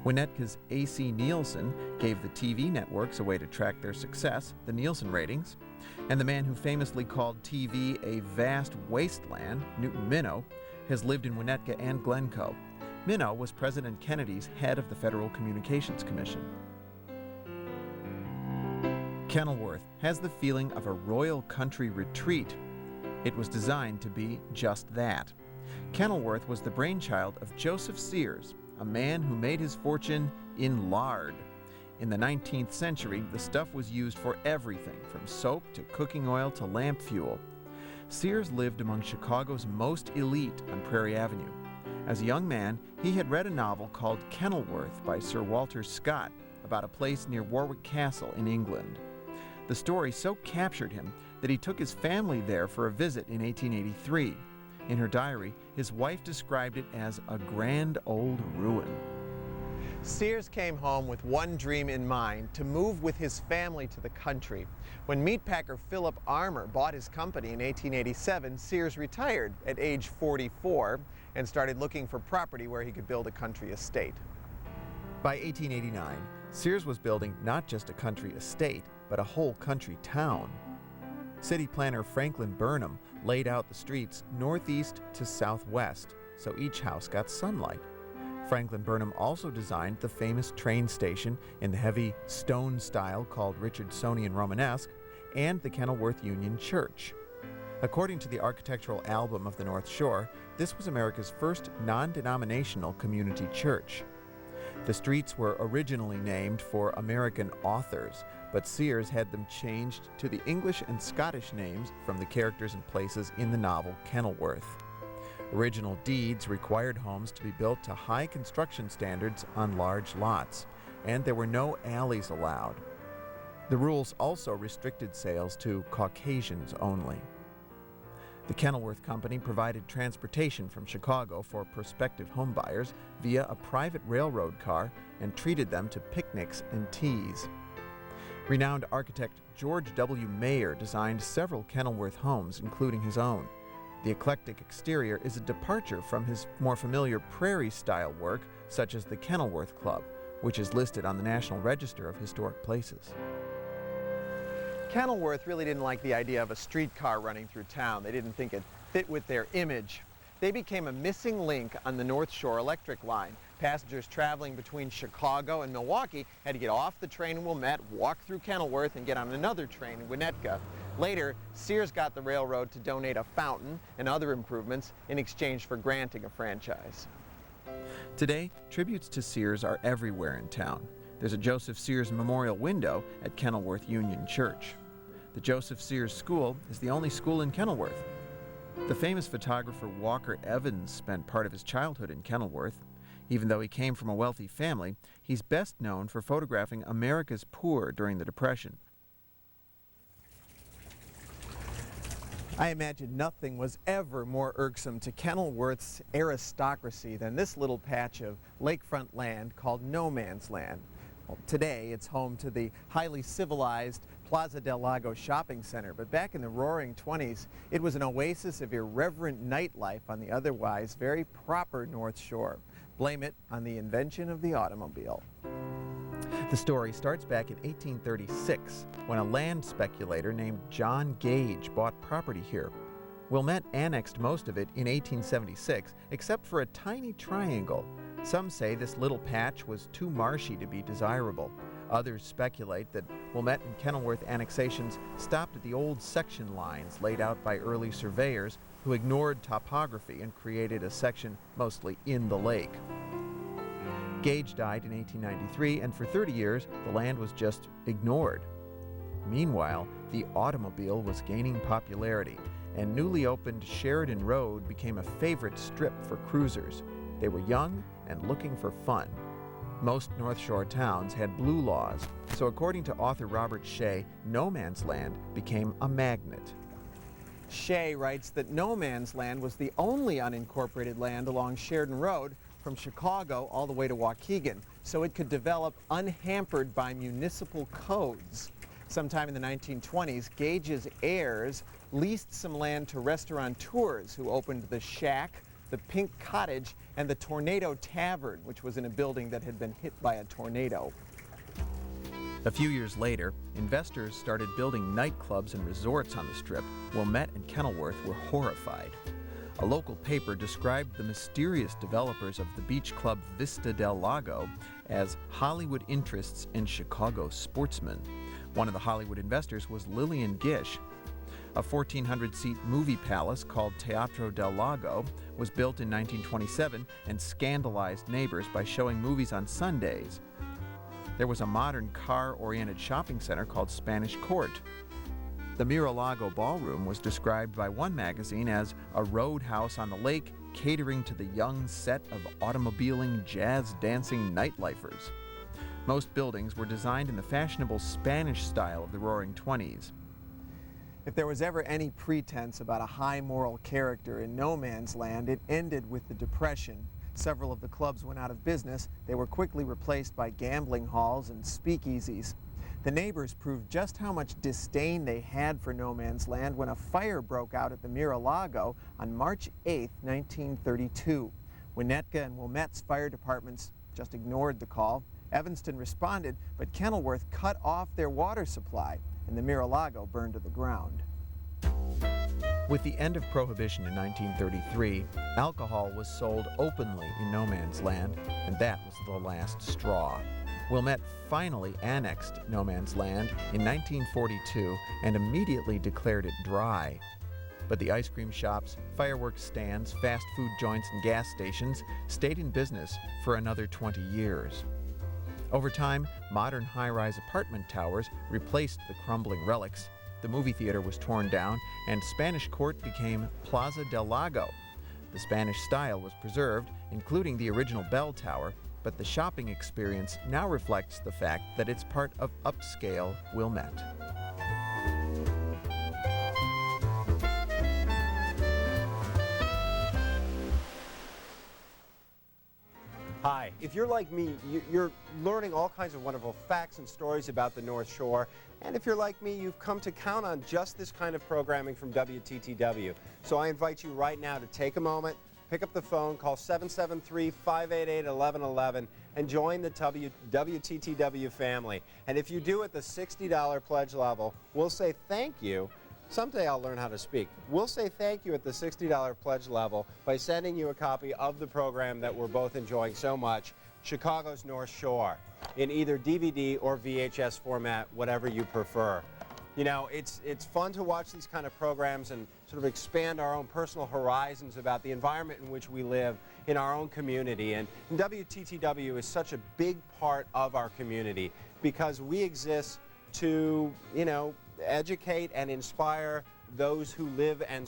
Winnetka's A.C. Nielsen gave the TV networks a way to track their success, the Nielsen ratings, and the man who famously called TV a vast wasteland, Newton Minow, has lived in Winnetka and Glencoe. Minow was President Kennedy's head of the Federal Communications Commission. Kenilworth has the feeling of a royal country retreat. It was designed to be just that. Kenilworth was the brainchild of Joseph Sears, a man who made his fortune in lard. In the 19th century, the stuff was used for everything, from soap to cooking oil to lamp fuel. Sears lived among Chicago's most elite on Prairie Avenue. As a young man, he had read a novel called Kenilworth by Sir Walter Scott about a place near Warwick Castle in England. The story so captured him that he took his family there for a visit in 1883. In her diary, his wife described it as a grand old ruin. Sears came home with one dream in mind, to move with his family to the country. When meatpacker Philip Armour bought his company in 1887, Sears retired at age 44 and started looking for property where he could build a country estate. By 1889, Sears was building not just a country estate, but a whole country town. City planner Franklin Burnham laid out the streets northeast to southwest, so each house got sunlight. Franklin Burnham also designed the famous train station in the heavy stone style called Richardsonian Romanesque and the Kenilworth Union Church. According to the Architectural Album of the North Shore, this was America's first non-denominational community church. The streets were originally named for American authors, but Sears had them changed to the English and Scottish names from the characters and places in the novel Kenilworth. Original deeds required homes to be built to high construction standards on large lots, and there were no alleys allowed. The rules also restricted sales to Caucasians only. The Kenilworth Company provided transportation from Chicago for prospective homebuyers via a private railroad car and treated them to picnics and teas. Renowned architect George W. Mayer designed several Kenilworth homes, including his own. The eclectic exterior is a departure from his more familiar prairie-style work, such as the Kenilworth Club, which is listed on the National Register of Historic Places. Kenilworth really didn't like the idea of a streetcar running through town. They didn't think it fit with their image. They became a missing link on the North Shore Electric Line. Passengers traveling between Chicago and Milwaukee had to get off the train in Wilmette, walk through Kenilworth, and get on another train in Winnetka. Later, Sears got the railroad to donate a fountain and other improvements in exchange for granting a franchise. Today, tributes to Sears are everywhere in town. There's a Joseph Sears memorial window at Kenilworth Union Church. The Joseph Sears School is the only school in Kenilworth. The famous photographer Walker Evans spent part of his childhood in Kenilworth. Even though he came from a wealthy family, he's best known for photographing America's poor during the Depression. I imagine nothing was ever more irksome to Kenilworth's aristocracy than this little patch of lakefront land called No Man's Land. Well, today it's home to the highly civilized Plaza del Lago shopping center, but back in the roaring 20s, it was an oasis of irreverent nightlife on the otherwise very proper North Shore. Blame it on the invention of the automobile. The story starts back in 1836 when a land speculator named John Gage bought property here. Wilmette annexed most of it in 1876, except for a tiny triangle. Some say this little patch was too marshy to be desirable. Others speculate that Wilmette and Kenilworth annexations stopped at the old section lines laid out by early surveyors who ignored topography and created a section mostly in the lake. Gage died in 1893, and for 30 years, the land was just ignored. Meanwhile, the automobile was gaining popularity, and newly opened Sheridan Road became a favorite strip for cruisers. They were young and looking for fun. Most North Shore towns had blue laws, so according to author Robert Shea, no man's land became a magnet. Shea writes that no man's land was the only unincorporated land along Sheridan Road from Chicago all the way to Waukegan, so it could develop unhampered by municipal codes. Sometime in the 1920s, Gage's heirs leased some land to restaurateurs who opened the Shack, the Pink Cottage, and the Tornado Tavern, which was in a building that had been hit by a tornado. A few years later, investors started building nightclubs and resorts on the Strip. Wilmette and Kenilworth were horrified. A local paper described the mysterious developers of the beach club Vista del Lago as Hollywood interests in Chicago sportsmen. One of the Hollywood investors was Lillian Gish. A 1,400-seat movie palace called Teatro del Lago was built in 1927 and scandalized neighbors by showing movies on Sundays. There was a modern car-oriented shopping center called Spanish Court. The Mira-Lago Ballroom was described by one magazine as a roadhouse on the lake catering to the young set of automobiling, jazz-dancing nightlifers. Most buildings were designed in the fashionable Spanish style of the Roaring '20s. If there was ever any pretense about a high moral character in no man's land, it ended with the Depression. Several of the clubs went out of business. They were quickly replaced by gambling halls and speakeasies. The neighbors proved just how much disdain they had for no man's land when a fire broke out at the Mira-Lago on March 8, 1932. Winnetka and Wilmette's fire departments just ignored the call. Evanston responded, but Kenilworth cut off their water supply, and the Mira-Lago burned to the ground. With the end of Prohibition in 1933, alcohol was sold openly in no man's land, and that was the last straw. Wilmette finally annexed no man's land in 1942 and immediately declared it dry. But the ice cream shops, fireworks stands, fast food joints, and gas stations stayed in business for another 20 years. Over time, modern high-rise apartment towers replaced the crumbling relics. The movie theater was torn down, and Spanish Court became Plaza del Lago. The Spanish style was preserved, including the original bell tower, but the shopping experience now reflects the fact that it's part of upscale Wilmette. Hi, if you're like me, you're learning all kinds of wonderful facts and stories about the North Shore. And if you're like me, you've come to count on just this kind of programming from WTTW. So I invite you right now to take a moment, pick up the phone, call 773-588-1111, and join the WTTW family. And if you do at the $60 pledge level, we'll say thank you. Someday I'll learn how to speak. We'll say thank you at the $60 pledge level by sending you a copy of the program that we're both enjoying so much, Chicago's North Shore, in either DVD or VHS format, whatever you prefer. You know, it's fun to watch these kind of programs and sort of expand our own personal horizons about the environment in which we live in our own community. And WTTW is such a big part of our community because we exist to, you know, educate and inspire those who live in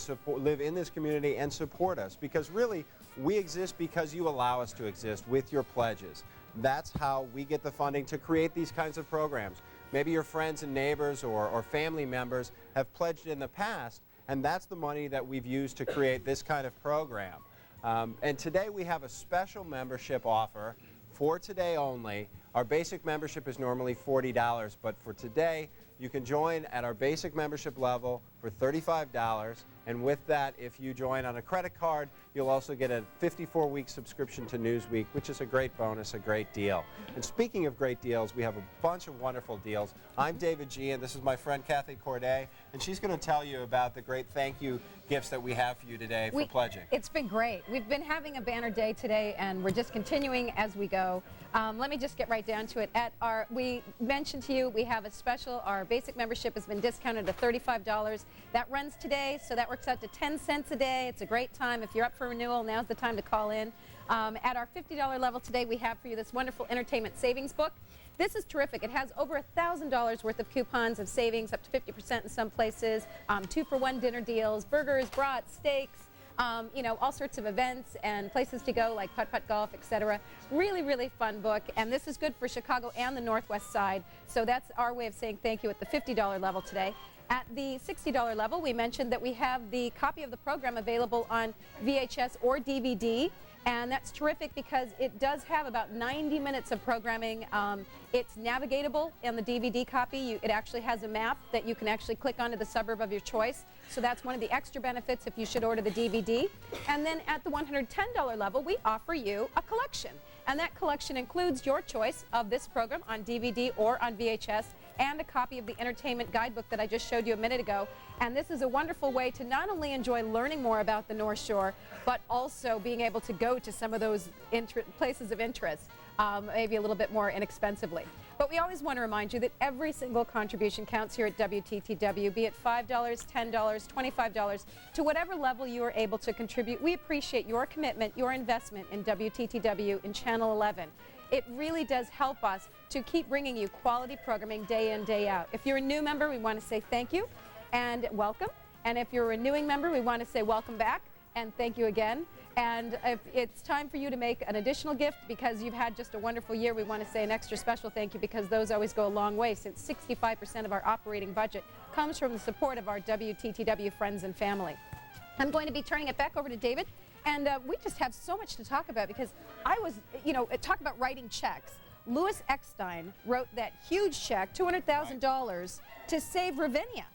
this community and support us, because really we exist because you allow us to exist with your pledges. That's how we get the funding to create these kinds of programs. Maybe your friends and neighbors or family members have pledged in the past, and that's the money that we've used to create this kind of program. And today we have a special membership offer for today only. Our basic membership is normally $40, but for today You can join at our basic membership level for $35, and with that, if you join on a credit card, you'll also get a 54-week subscription to Newsweek, which is a great bonus, a great deal. And speaking of great deals, we have a bunch of wonderful deals. I'm David G., and this is my friend Kathy Corday, and she's going to tell you about the great thank you gifts that we have for you today for pledging. It's been great. We've been having a banner day today, and we're just continuing as we go. Let me just get right down to it. We mentioned to you we have a special. Our basic membership has been discounted to $35. That runs today, so that works out to 10 cents a day. It's a great time. If you're up for renewal, now's the time to call in. At our $50 level today, we have for you this wonderful entertainment savings book. This is terrific. It has over $1,000 worth of coupons of savings, up to 50% in some places, 2-for-1 dinner deals, burgers, brats, steaks, you know, all sorts of events and places to go like putt-putt golf, etc. Really, really fun book, and this is good for Chicago and the Northwest side, so that's our way of saying thank you at the $50 level today. At the $60 level, we mentioned that we have the copy of the program available on VHS or DVD, and that's terrific because it does have about 90 minutes of programming. It's navigatable in the DVD copy. It actually has a map that you can actually click onto the suburb of your choice, so that's one of the extra benefits if you should order the DVD. And then at the $110 level, we offer you a collection, and that collection includes your choice of this program on DVD or on VHS, and a copy of the entertainment guidebook that I just showed you a minute ago. And this is a wonderful way to not only enjoy learning more about the North Shore, but also being able to go to some of those places of interest, maybe a little bit more inexpensively. But we always want to remind you that every single contribution counts here at WTTW, be it $5, $10, $25, to whatever level you are able to contribute. We appreciate your commitment, your investment in WTTW in Channel 11. It really does help us to keep bringing you quality programming day in, day out. If you're a new member, we want to say thank you and welcome. And if you're a renewing member, we want to say welcome back and thank you again. And if it's time for you to make an additional gift because you've had just a wonderful year, we want to say an extra special thank you because those always go a long way, since 65% of our operating budget comes from the support of our WTTW friends and family. I'm going to be turning it back over to David. And we just have so much to talk about because I was, you know, talk about writing checks. Louis Eckstein wrote that huge check, $200,000, to save Ravinia,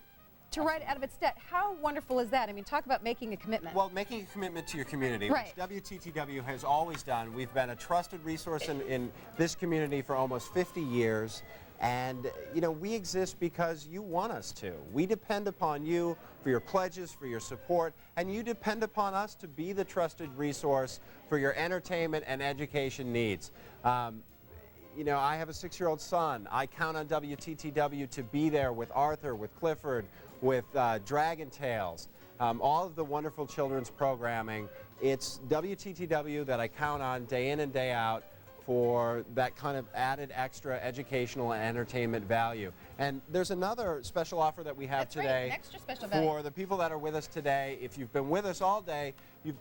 to write out of its debt. How wonderful is that? I mean, talk about making a commitment. Well, making a commitment to your community, right, which WTTW has always done. We've been a trusted resource in this community for almost 50 years. And, you know, we exist because you want us to. We depend upon you for your pledges, for your support, and you depend upon us to be the trusted resource for your entertainment and education needs. You know, I have a 6-year-old son. I count on WTTW to be there with Arthur, with Clifford, with Dragon Tales, all of the wonderful children's programming. It's WTTW that I count on day in and day out for that kind of added extra educational and entertainment value. And there's another special offer that we have today. Right, extra special value. For the people that are with us today. If you've been with us all day,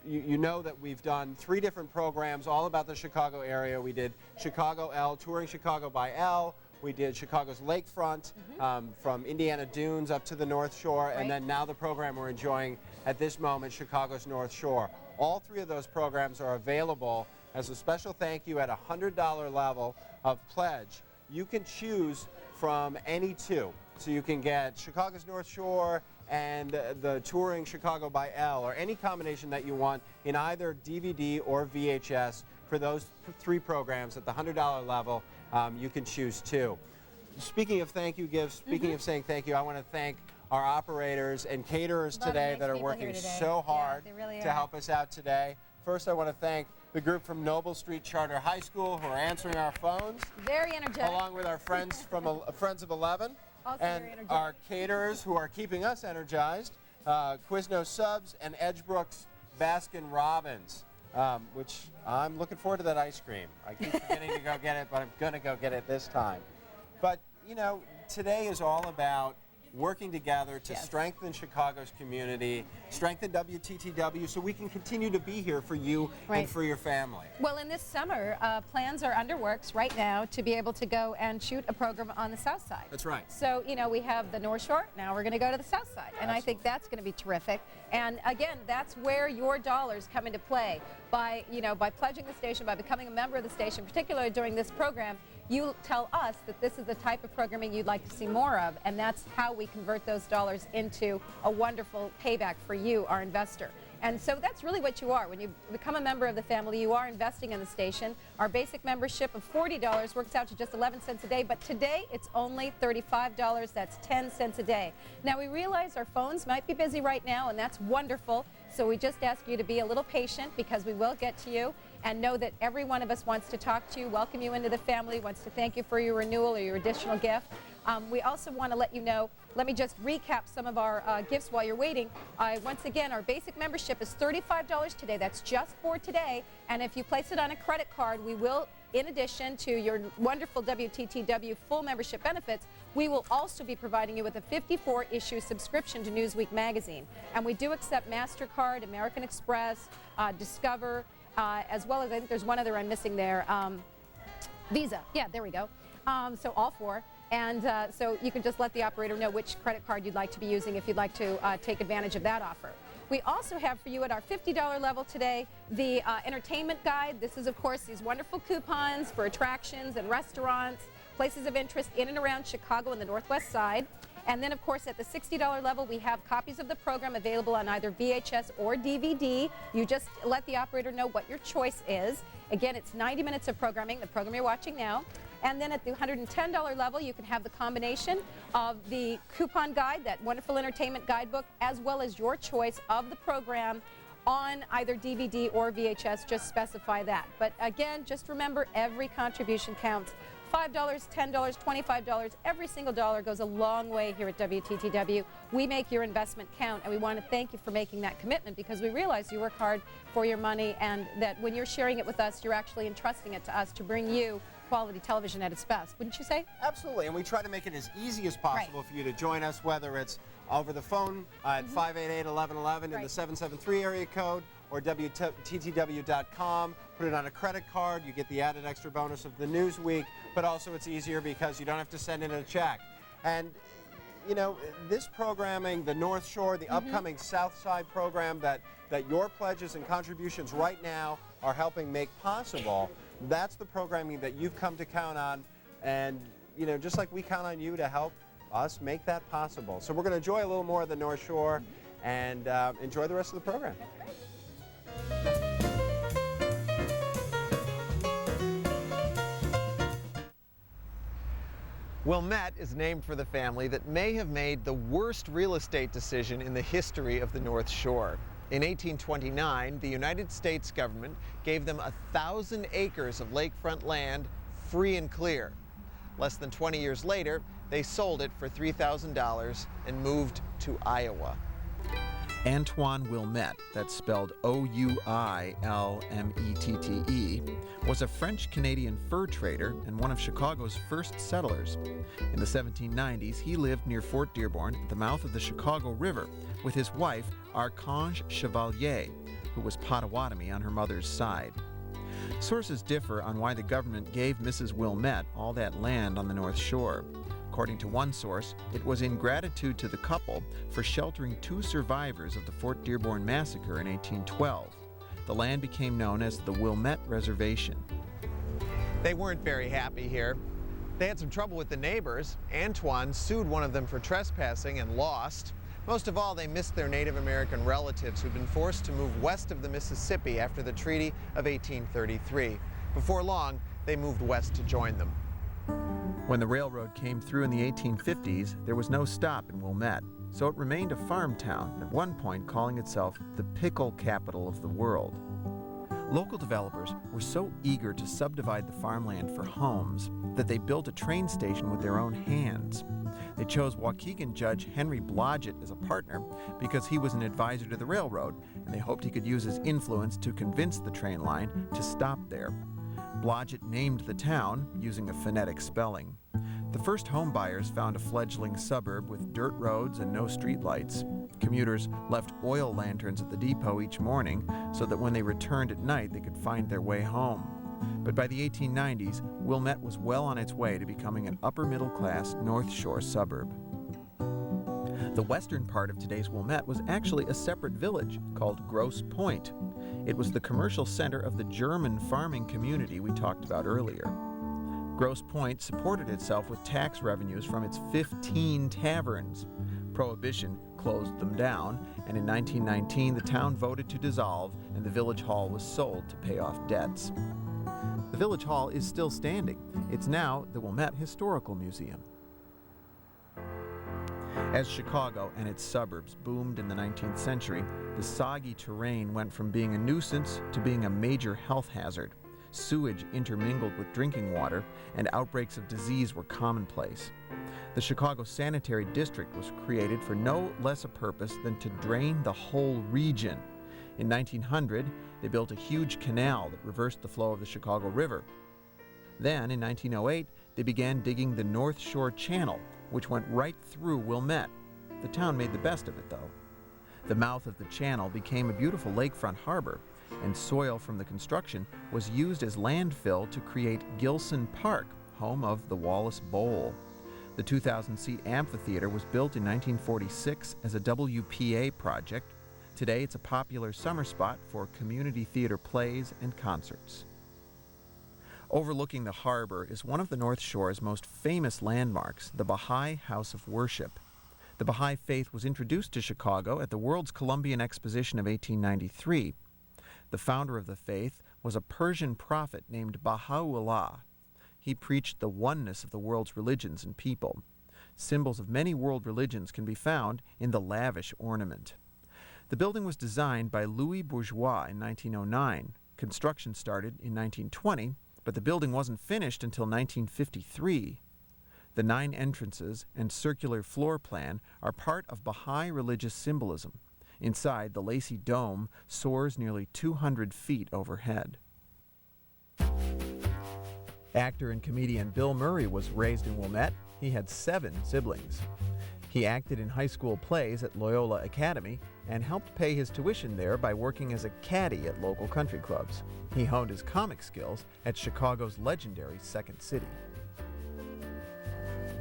you know that we've done 3 different programs all about the Chicago area. We did Chicago L, Touring Chicago by L. We did Chicago's lakefront, from Indiana Dunes up to the North Shore, and then now the program we're enjoying at this moment, Chicago's North Shore. All 3 of those programs are available as a special thank you at a $100 level of pledge. You can choose from any 2. So you can get Chicago's North Shore and the Touring Chicago by L, or any combination that you want in either DVD or VHS for those 3 programs at the $100 level. You can choose 2. Speaking of thank you gifts, speaking of saying thank you, I want to thank our operators and caterers today that are working so hard to help us out today. First, I want to thank the group from Noble Street Charter High School who are answering our phones. Very energetic. Along with our friends from Friends of 11. Also and very energetic. Our caterers who are keeping us energized, Quiznos Subs and Edgebrooks Baskin Robbins, which I'm looking forward to that ice cream. I keep forgetting to go get it, but I'm going to go get it this time. But, you know, today is all about working together to strengthen Chicago's community, strengthen WTTW, so we can continue to be here for you and for your family. Well, in this summer, plans are under works right now to be able to go and shoot a program on the South Side. That's right. So, you know, we have the North Shore, now we're going to go to the South Side, and I think that's going to be terrific. And again, that's where your dollars come into play. By, you know, by pledging the station, by becoming a member of the station, particularly during this program, you tell us that this is the type of programming you'd like to see more of, and that's how we convert those dollars into a wonderful payback for you, our investor. And so that's really what you are. When you become a member of the family, you are investing in the station. Our basic membership of $40 works out to just 11 cents a day, but today it's only $35. That's 10 cents a day. Now, we realize our phones might be busy right now, and that's wonderful. So we just ask you to be a little patient, because we will get to you, and know that every one of us wants to talk to you, welcome you into the family, wants to thank you for your renewal or your additional gift. We also want to let you know, let me just recap some of our gifts while you're waiting. Once again, our basic membership is $35 today. That's just for today. And if you place it on a credit card, we will, in addition to your wonderful WTTW full membership benefits, we will also be providing you with a 54-issue subscription to Newsweek magazine. And we do accept MasterCard, American Express, Discover, as well as, I think there's one other I'm missing there, Visa. Yeah, there we go. So all four. And so you can just let the operator know which credit card you'd like to be using if you'd like to take advantage of that offer. We also have for you at our $50 level today the entertainment guide. This is, of course, these wonderful coupons for attractions and restaurants, places of interest in and around Chicago and the Northwest Side. And then, of course, at the $60 level, we have copies of the program available on either VHS or DVD. You just let the operator know what your choice is. Again, it's 90 minutes of programming, the program you're watching now. And then at the $110 level, you can have the combination of the coupon guide, that wonderful entertainment guidebook, as well as your choice of the program on either DVD or VHS. Just specify that. But again, just remember, every contribution counts. $5, $10, $25, every single dollar goes a long way here at WTTW. We make your investment count, and we want to thank you for making that commitment, because we realize you work hard for your money, and that when you're sharing it with us, you're actually entrusting it to us to bring you quality television at its best, wouldn't you say? Absolutely, and we try to make it as easy as possible for you to join us, whether it's over the phone at 588-1111 in the 773 area code, or WTTW.com. Put it on a credit card. You get the added extra bonus of the Newsweek, but also it's easier because you don't have to send in a check. And you know, this programming, the North Shore, the upcoming South Side program that your pledges and contributions right now are helping make possible, that's the programming that you've come to count on. And you know, just like we count on you to help us make that possible. So we're going to enjoy a little more of the North Shore and enjoy the rest of the program. Wilmette is named for the family that may have made the worst real estate decision in the history of the North Shore. In 1829, the United States government gave them 1,000 acres of lakefront land free and clear. Less than 20 years later, they sold it for $3,000 and moved to Iowa. Antoine Wilmette, that's spelled O-U-I-L-M-E-T-T-E, was a French-Canadian fur trader and one of Chicago's first settlers. In the 1790s, he lived near Fort Dearborn at the mouth of the Chicago River with his wife, Archange Chevalier, who was Potawatomi on her mother's side. Sources differ on why the government gave Mrs. Wilmette all that land on the North Shore. According to one source, it was in gratitude to the couple for sheltering 2 survivors of the Fort Dearborn Massacre in 1812. The land became known as the Wilmette Reservation. They weren't very happy here. They had some trouble with the neighbors. Antoine sued one of them for trespassing and lost. Most of all, they missed their Native American relatives who'd been forced to move west of the Mississippi after the Treaty of 1833. Before long, they moved west to join them. When the railroad came through in the 1850s, there was no stop in Wilmette, so it remained a farm town, at one point calling itself the pickle capital of the world. Local developers were so eager to subdivide the farmland for homes that they built a train station with their own hands. They chose Waukegan Judge Henry Blodgett as a partner because he was an advisor to the railroad, and they hoped he could use his influence to convince the train line to stop there. Blodgett named the town using a phonetic spelling. The first home buyers found a fledgling suburb with dirt roads and no streetlights. Commuters left oil lanterns at the depot each morning so that when they returned at night they could find their way home. But by the 1890s, Wilmette was well on its way to becoming an upper-middle-class North Shore suburb. The western part of today's Wilmette was actually a separate village called Grosse Pointe. It was the commercial center of the German farming community we talked about earlier. Grosse Pointe supported itself with tax revenues from its 15 taverns. Prohibition closed them down, and in 1919 the town voted to dissolve and the village hall was sold to pay off debts. The village hall is still standing. It's now the Wilmette Historical Museum. As Chicago and its suburbs boomed in the 19th century, the soggy terrain went from being a nuisance to being a major health hazard. Sewage intermingled with drinking water, and outbreaks of disease were commonplace. The Chicago Sanitary District was created for no less a purpose than to drain the whole region. In 1900, they built a huge canal that reversed the flow of the Chicago River. Then, in 1908, they began digging the North Shore Channel, which went right through Wilmette. The town made the best of it, though. The mouth of the channel became a beautiful lakefront harbor, and soil from the construction was used as landfill to create Gilson Park, home of the Wallace Bowl. The 2,000-seat amphitheater was built in 1946 as a WPA project. Today it's a popular summer spot for community theater plays and concerts. Overlooking the harbor is one of the North Shore's most famous landmarks, the Baha'i House of Worship. The Baha'i faith was introduced to Chicago at the World's Columbian Exposition of 1893. The founder of the faith was a Persian prophet named Baha'u'llah. He preached the oneness of the world's religions and people. Symbols of many world religions can be found in the lavish ornament. The building was designed by Louis Bourgeois in 1909. Construction started in 1920, but the building wasn't finished until 1953. The 9 entrances and circular floor plan are part of Baha'i religious symbolism. Inside, the lacy dome soars nearly 200 feet overhead. Actor and comedian Bill Murray was raised in Wilmette. He had 7 siblings. He acted in high school plays at Loyola Academy and helped pay his tuition there by working as a caddy at local country clubs. He honed his comic skills at Chicago's legendary Second City.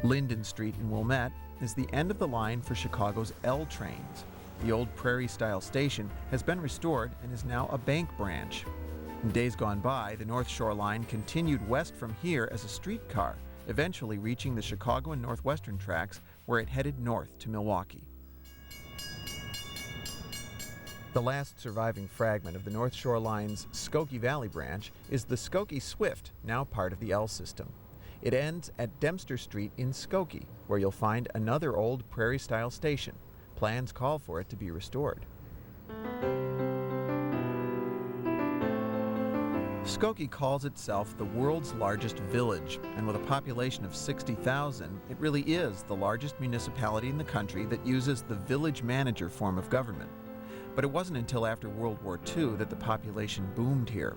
Linden Street in Wilmette is the end of the line for Chicago's L trains. The old Prairie-style station has been restored and is now a bank branch. In days gone by, the North Shore line continued west from here as a streetcar, eventually reaching the Chicago and Northwestern tracks, where it headed north to Milwaukee. The last surviving fragment of the North Shore line's Skokie Valley branch is the Skokie Swift, now part of the L system. It ends at Dempster Street in Skokie, where you'll find another old Prairie-style station. Plans call for it to be restored. Skokie calls itself the world's largest village, and with a population of 60,000, it really is the largest municipality in the country that uses the village manager form of government. But it wasn't until after World War II that the population boomed here.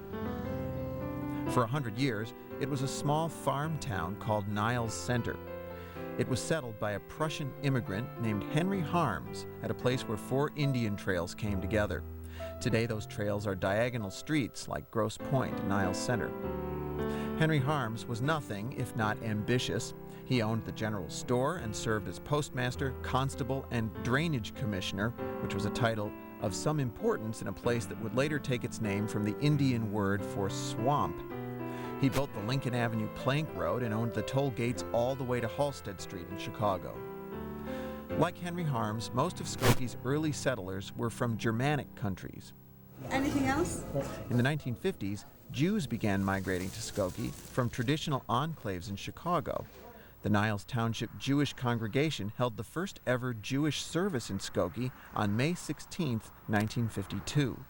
For 100 years, it was a small farm town called Niles Center. It was settled by a Prussian immigrant named Henry Harms at a place where 4 Indian trails came together. Today, those trails are diagonal streets like Grosse Pointe and Niles Center. Henry Harms was nothing if not ambitious. He owned the general store and served as postmaster, constable, and drainage commissioner, which was a title of some importance in a place that would later take its name from the Indian word for swamp. He built the Lincoln Avenue Plank Road and owned the toll gates all the way to Halsted Street in Chicago. Like Henry Harms, most of Skokie's early settlers were from Germanic countries. Anything else? In the 1950s, Jews began migrating to Skokie from traditional enclaves in Chicago. The Niles Township Jewish Congregation held the first ever Jewish service in Skokie on May 16, 1952.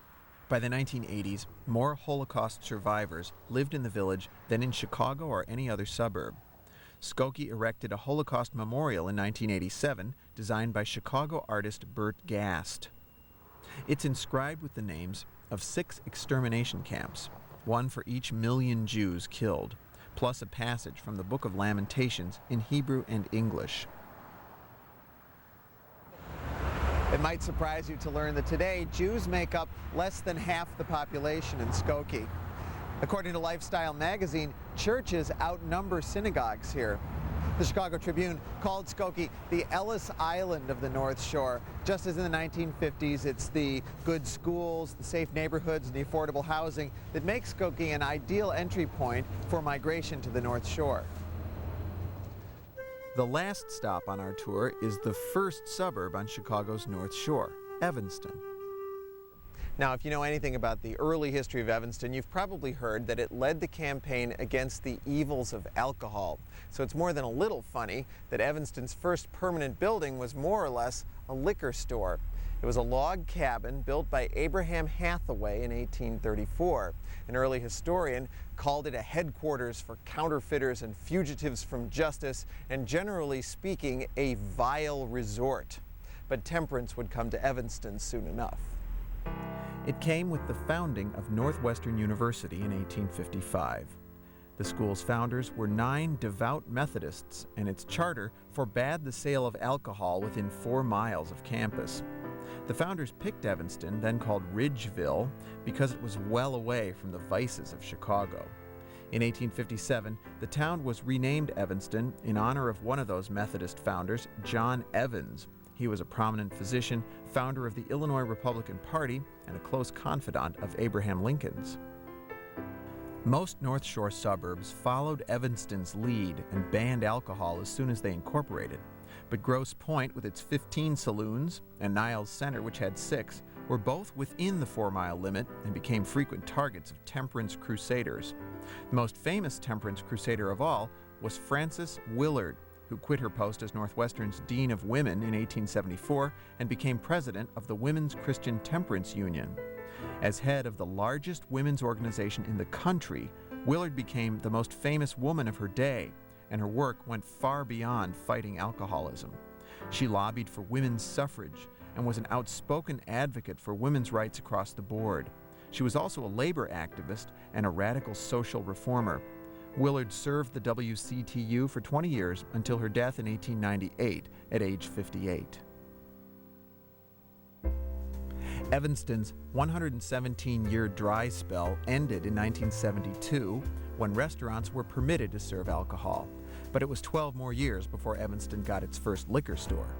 By the 1980s, more Holocaust survivors lived in the village than in Chicago or any other suburb. Skokie erected a Holocaust memorial in 1987, designed by Chicago artist Bert Gast. It's inscribed with the names of 6 extermination camps, one for each million Jews killed, plus a passage from the Book of Lamentations in Hebrew and English. It might surprise you to learn that today, Jews make up less than half the population in Skokie. According to Lifestyle magazine, churches outnumber synagogues here. The Chicago Tribune called Skokie the Ellis Island of the North Shore. Just as in the 1950s, it's the good schools, the safe neighborhoods, and the affordable housing that make Skokie an ideal entry point for migration to the North Shore. The last stop on our tour is the first suburb on Chicago's North Shore, Evanston. Now, if you know anything about the early history of Evanston, you've probably heard that it led the campaign against the evils of alcohol. So it's more than a little funny that Evanston's first permanent building was more or less a liquor store. It was a log cabin built by Abraham Hathaway in 1834. An early historian called it a headquarters for counterfeiters and fugitives from justice, and generally speaking, a vile resort. But temperance would come to Evanston soon enough. It came with the founding of Northwestern University in 1855. The school's founders were 9 devout Methodists, and its charter forbade the sale of alcohol within 4 miles of campus. The founders picked Evanston, then called Ridgeville, because it was well away from the vices of Chicago. In 1857, the town was renamed Evanston in honor of one of those Methodist founders, John Evans. He was a prominent physician, founder of the Illinois Republican Party, and a close confidant of Abraham Lincoln's. Most North Shore suburbs followed Evanston's lead and banned alcohol as soon as they incorporated. But Grosse Pointe, with its 15 saloons, and Niles Center, which had 6, were both within the 4-mile limit and became frequent targets of temperance crusaders. The most famous temperance crusader of all was Frances Willard, who quit her post as Northwestern's Dean of Women in 1874 and became president of the Women's Christian Temperance Union. As head of the largest women's organization in the country, Willard became the most famous woman of her day, and her work went far beyond fighting alcoholism. She lobbied for women's suffrage and was an outspoken advocate for women's rights across the board. She was also a labor activist and a radical social reformer. Willard served the WCTU for 20 years until her death in 1898 at age 58. Evanston's 117-year dry spell ended in 1972 when restaurants were permitted to serve alcohol. But it was 12 more years before Evanston got its first liquor store.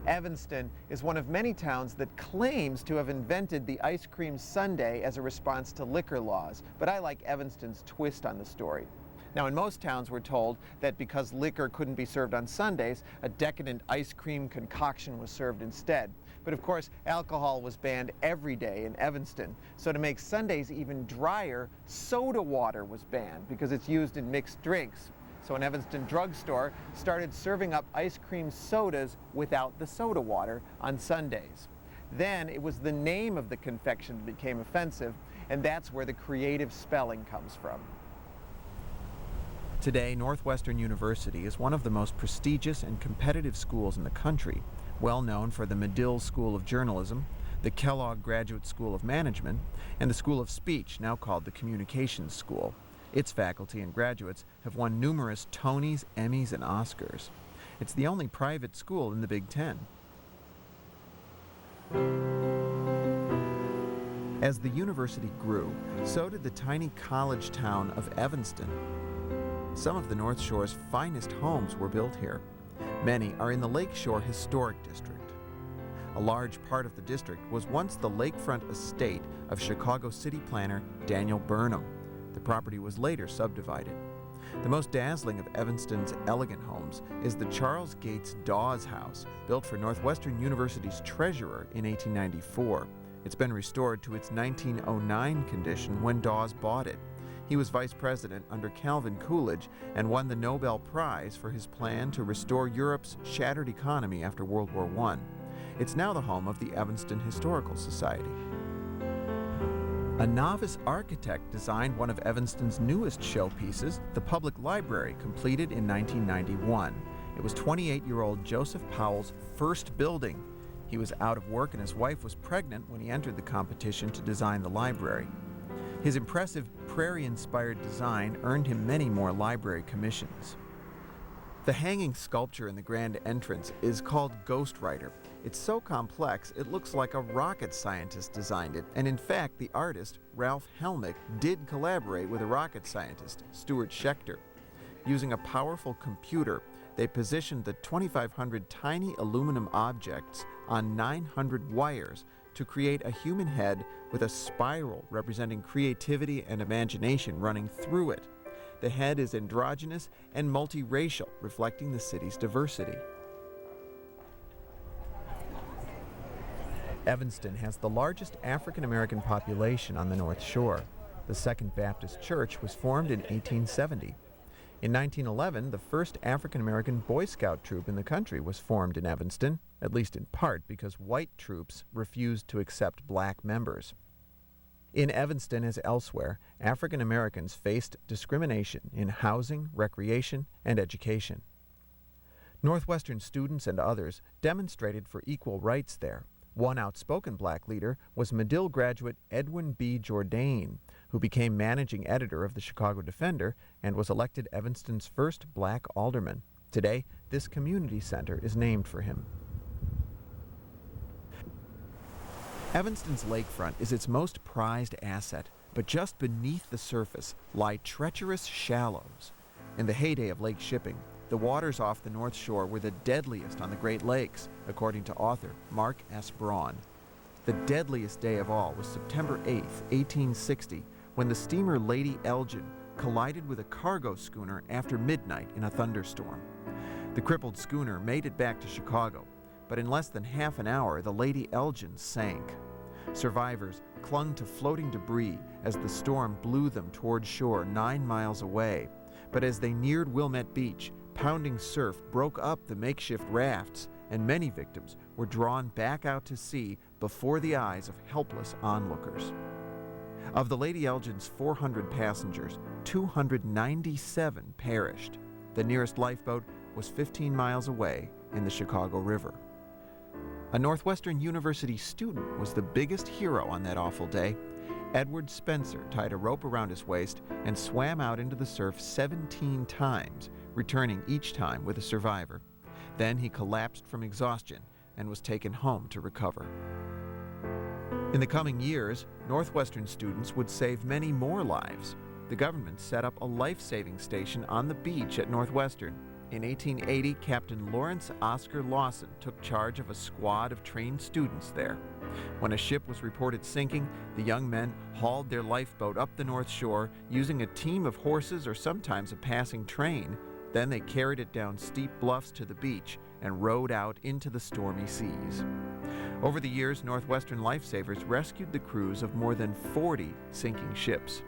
Evanston is one of many towns that claims to have invented the ice cream sundae as a response to liquor laws, but I like Evanston's twist on the story. Now, in most towns, we're told that because liquor couldn't be served on Sundays, a decadent ice cream concoction was served instead. But of course, alcohol was banned every day in Evanston. So to make Sundays even drier, soda water was banned because it's used in mixed drinks. So an Evanston drugstore started serving up ice cream sodas without the soda water on Sundays. Then it was the name of the confection that became offensive, and that's where the creative spelling comes from. Today, Northwestern University is one of the most prestigious and competitive schools in the country, well known for the Medill School of Journalism, the Kellogg Graduate School of Management, and the School of Speech, now called the Communications School. Its faculty and graduates have won numerous Tonys, Emmys, and Oscars. It's the only private school in the Big Ten. As the university grew, so did the tiny college town of Evanston. Some of the North Shore's finest homes were built here. Many are in the Lakeshore Historic District. A large part of the district was once the lakefront estate of Chicago city planner Daniel Burnham. The property was later subdivided. The most dazzling of Evanston's elegant homes is the Charles Gates Dawes House, built for Northwestern University's treasurer in 1894. It's been restored to its 1909 condition when Dawes bought it. He was vice president under Calvin Coolidge and won the Nobel Prize for his plan to restore Europe's shattered economy after World War I. It's now the home of the Evanston Historical Society. A novice architect designed one of Evanston's newest showpieces, the Public Library, completed in 1991. It was 28-year-old Joseph Powell's first building. He was out of work and his wife was pregnant when he entered the competition to design the library. His impressive prairie-inspired design earned him many more library commissions. The hanging sculpture in the grand entrance is called Ghostwriter. It's so complex, it looks like a rocket scientist designed it, and in fact, the artist, Ralph Helmick, did collaborate with a rocket scientist, Stuart Schechter. Using a powerful computer, they positioned the 2,500 tiny aluminum objects on 900 wires to create a human head with a spiral representing creativity and imagination running through it. The head is androgynous and multiracial, reflecting the city's diversity. Evanston has the largest African American population on the North Shore. The Second Baptist Church was formed in 1870. In 1911, the first African American Boy Scout troop in the country was formed in Evanston, at least in part because white troops refused to accept black members. In Evanston, as elsewhere, African Americans faced discrimination in housing, recreation, and education. Northwestern students and others demonstrated for equal rights there. One outspoken black leader was Medill graduate Edwin B. Jourdain, who became managing editor of the Chicago Defender and was elected Evanston's first black alderman. Today, this community center is named for him. Evanston's lakefront is its most prized asset, but just beneath the surface lie treacherous shallows. In the heyday of lake shipping, the waters off the North Shore were the deadliest on the Great Lakes, according to author Mark S. Braun. The deadliest day of all was September 8, 1860, when the steamer Lady Elgin collided with a cargo schooner after midnight in a thunderstorm. The crippled schooner made it back to Chicago, but in less than half an hour, the Lady Elgin sank. Survivors clung to floating debris as the storm blew them toward shore 9 miles away. But as they neared Wilmette Beach, pounding surf broke up the makeshift rafts, and many victims were drawn back out to sea before the eyes of helpless onlookers. Of the Lady Elgin's 400 passengers, 297 perished. The nearest lifeboat was 15 miles away in the Chicago River. A Northwestern University student was the biggest hero on that awful day. Edward Spencer tied a rope around his waist and swam out into the surf 17 times, returning each time with a survivor. Then he collapsed from exhaustion and was taken home to recover. In the coming years, Northwestern students would save many more lives. The government set up a life-saving station on the beach at Northwestern. In 1880, Captain Lawrence Oscar Lawson took charge of a squad of trained students there. When a ship was reported sinking, the young men hauled their lifeboat up the North Shore using a team of horses or sometimes a passing train. Then they carried it down steep bluffs to the beach and rowed out into the stormy seas. Over the years, Northwestern lifesavers rescued the crews of more than 40 sinking ships.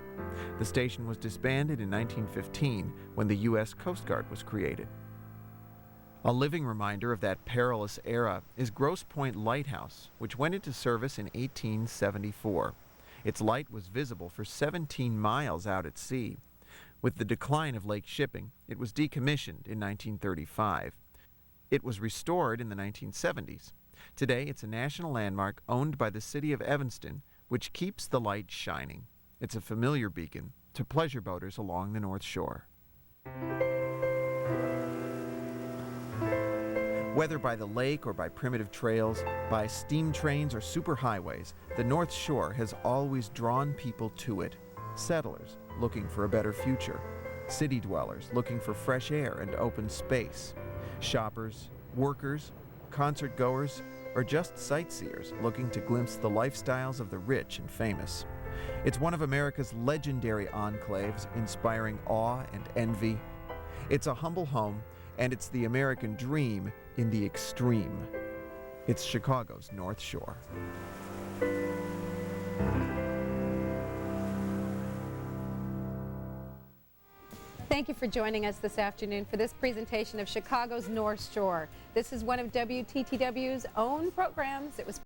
The station was disbanded in 1915 when the U.S. Coast Guard was created. A living reminder of that perilous era is Grosse Pointe Lighthouse, which went into service in 1874. Its light was visible for 17 miles out at sea. With the decline of lake shipping, it was decommissioned in 1935. It was restored in the 1970s. Today, it's a national landmark owned by the city of Evanston, which keeps the light shining. It's a familiar beacon to pleasure boaters along the North Shore. Whether by the lake or by primitive trails, by steam trains or superhighways, the North Shore has always drawn people to it. Settlers looking for a better future, city dwellers looking for fresh air and open space, shoppers, workers, concert goers, or just sightseers looking to glimpse the lifestyles of the rich and famous. It's one of America's legendary enclaves, inspiring awe and envy. It's a humble home, and it's the American dream in the extreme. It's Chicago's North Shore. Thank you for joining us this afternoon for this presentation of Chicago's North Shore. This is one of WTTW's own programs. It was